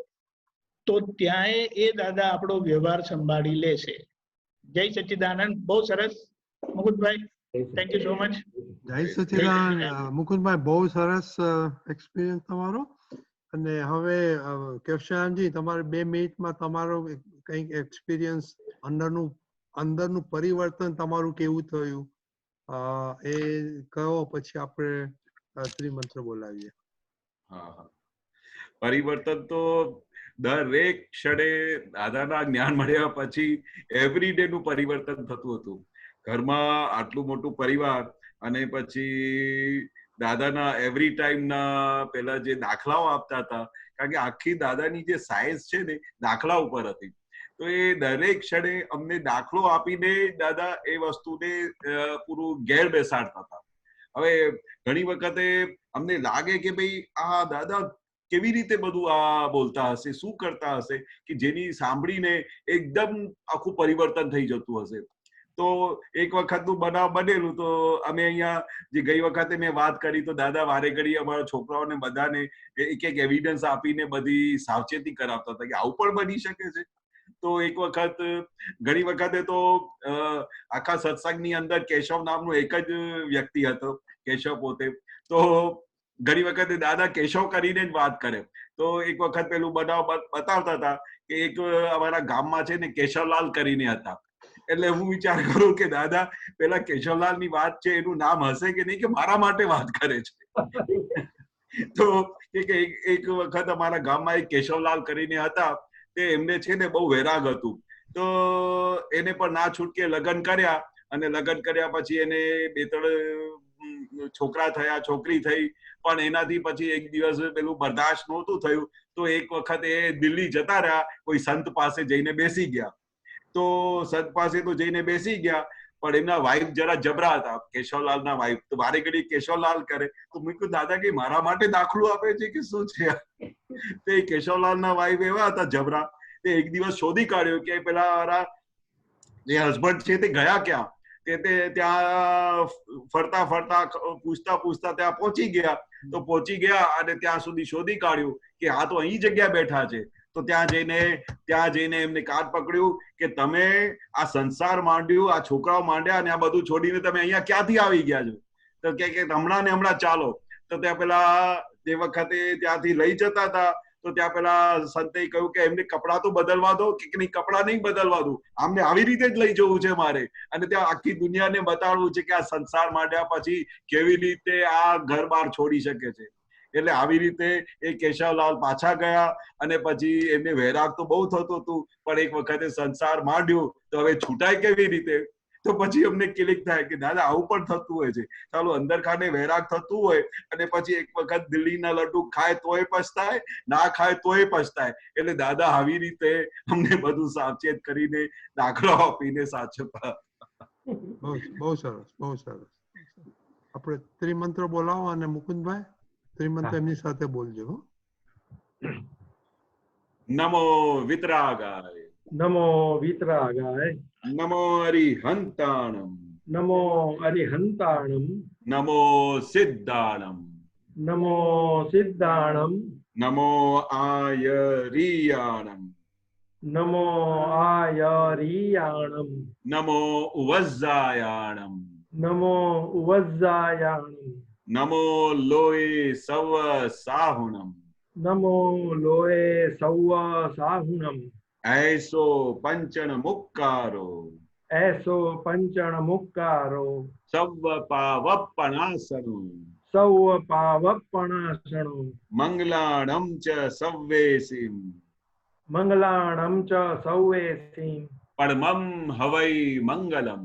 તો ત્યાં એ દાદા આપણો વ્યવહાર સંભાળી લેશે. જય સચ્ચિદાનંદ. બહુ સરસ Mukundbhai, thank you so much. જય સચ્ચિદાનંદ મુકુંદભાઈ, બહુ સરસ એક્સપિરિયન્સ તમારો. અને હવે કેશવરામજી, તમારે 2 મિનિટમાં તમારો કંઈક એક્સપિરિયન્સ, અંદરનું પરિવર્તન તમારું કેવું થયું એ કહો, પછી આપણે ત્રિમંત્ર બોલાવીએ. હા, પરિવર્તન તો દરેક ક્ષણે દાદાના જ્ઞાન મળ્યા પછી એવરીડે નું પરિવર્તન થતું હતું. ઘરમાં આટલું મોટું પરિવાર, અને પછી દાદાના એવરી ટાઈમના પેલા જે દાખલાઓ આપતા હતા, કારણ કે આખી દાદાની જે સાયન્સ છે ને દાખલા ઉપર હતી, તો એ દરેક ક્ષણે અમને દાખલો આપીને દાદા એ વસ્તુને પૂરું ઘેર બેસાડતા હતા. હવે ઘણી વખતે અમને લાગે કે ભાઈ આ દાદા કેવી રીતે બધું આ બોલતા હશે, શું કરતા હશે, કે જેની સાંભળીને એકદમ આખું પરિવર્તન થઈ જતું હશે. તો એક વખતનું બનાવ બનેલું, તો અમે અહીંયા જે ગઈ વખતે મેં વાત કરી, તો દાદા વારે ઘડી અમારા છોકરાઓને બધાને એક એવિડન્સ આપીને બધી સાવચેતી કરાવતા હતા કે આવું પણ બની શકે છે. તો એક વખત, ઘણી વખતે તો આખા સત્સંગની અંદર કેશવ નામનો એક જ વ્યક્તિ હતો, કેશવ પોતે. તો ઘણી વખતે દાદા કેશવ કરીને જ વાત કરે. તો એક વખત પેલું બનાવ બતાવતા હતા કે એક અમારા ગામમાં છે ને કેશવલાલ કરીને હતા. એટલે હું વિચાર કરું કે દાદા પેલા કેશવલાલ ની વાત છે એનું નામ હશે કે નહીં, કે મારા માટે વાત કરે છે. તો એક વખત અમારા ગામમાં એક કેશવલાલ કરીને હતા, તે એમને છે ને બહુ વૈરાગ હતું. તો એને પણ ના છૂટકે લગ્ન કર્યા, અને લગ્ન કર્યા પછી એને 2-3 છોકરા થયા, છોકરી થઈ, પણ એનાથી પછી એક દિવસ પેલું બરદાશ્ત નહોતું થયું. તો એક વખત એ દિલ્હી જતા રહ્યા, કોઈ સંત પાસે જઈને બેસી ગયા. તો સંત પાસે તો જઈને બેસી ગયા, પણ એમના વાઇફ જરા જબરા હતા, કેશવલાલના વાઇફ. તો વારે ઘડી કેશવલાલ કરે. તો મેં કહ્યું દાદા કે મારા માટે દાખલો આપે છે કે શું છે? તે કેશવલાલના વાઇફ એવા હતા જબરા, તે એક દિવસ શોધી કાઢ્યો કે પેલા મારા જે હસબન્ડ છે તે ગયા ક્યાં. તે ત્યાં ફરતા ફરતા પૂછતા ત્યાં પહોંચી ગયા. તો પહોંચી ગયા અને ત્યાં સુધી શોધી કાઢ્યું કે આ તો અહીં જગ્યા બેઠા છે. તો ત્યાં જઈને એમને કાન પકડ્યું કે તમે આ સંસાર માંડ્યું, આ છોકરાઓ માંડ્યા, અને આ બધું છોડીને તમે અહીંયા ક્યાંથી આવી ગયા છો? તો કે હમણાં ને હમણાં ચાલો. તો ત્યાં પેલા જે વખતે ત્યાંથી લઈ જતા હતા, તો ત્યાં પેલા સંતે કહ્યું કે એમને કપડાં તો બદલવા દો. કે નહીં, કપડાં નહીં બદલવા દો, આમને આવી રીતે જ લઈ જવું છે મારે, અને ત્યાં આખી દુનિયાને બતાડવું છે કે આ સંસાર માંડ્યા પછી કેવી રીતે આ ઘર બાર છોડી શકે છે. એટલે આવી રીતે એ કેશવલાલ પાછા ગયા અને પછી એમને વૈરાગ તો બહુ થતું હતું, પણ એક વખતે સંસાર માંડ્યો તો હવે છૂટાય કેવી રીતે? તો પછી અમને ક્લિક થાય કે દાદા આવું પણ થતું હોય છે. ચાલો અંદર ખાને વૈરાગ થતું હોય અને પછી એક વખત દિલ્હીના લડ્ડુ ખાય તોય પછતાય, ના ખાય તોય પછતાય. એટલે દાદા આવી રીતે અમને બધું સાવચેત કરીને દાખલો આપીને સાચવતા. બહુ સરસ, બહુ સરસ. આપણે ત્રિમંત્ર બોલાવો અને મુકુંદભાઈ ત્રિમંત્ર એમની સાથે બોલજો. હો. નમો વિતરાગાય, નમો વિતરાગાય, નમો અરિહંતાણમ, નમો અરિહંતાણમ, નમો સિદ્ધાણમ, નમો સિદ્ધાણમ, નમો આયરિયાણમ, નમો આયરિયાણમ, નમો ઉવઝ્ઝાયાણમ, નમો ઉવઝ્ઝાયાણમ, નમો લોય સવ સાહુણમ, નમો લોએ સૌવ સાહુણમ, ऐसो पंचन मुक्कारो, એસો પંચણ મુક્કારો, સવ પાવપણાસનો, સૌ પાવપણાસણો, મંગલાણમ ચ સવ્વેસિમ, મંગલાણમ ચ સૌવેસીમ, પડમમ હવૈ મંગલમ.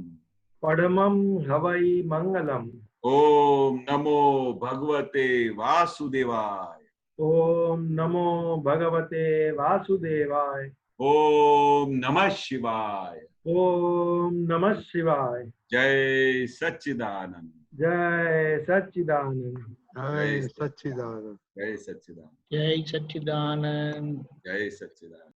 પડમમ હવૈ મંગલમ. ઓમ નમો ભગવતે વાસુદેવાય, ઓમ નમો ભગવતે વાસુદેવાય, ઓમ નમઃ શિવાય, ઓમ નમઃ શિવાય, જય સચ્ચિદાનંદ, જય સચ્ચિદાનંદ, જય સચ્ચિદાનંદ. જય સચ્ચિદાનંદ, જય સચ્ચિદાનંદ. જય સચ્ચિદાનંદ.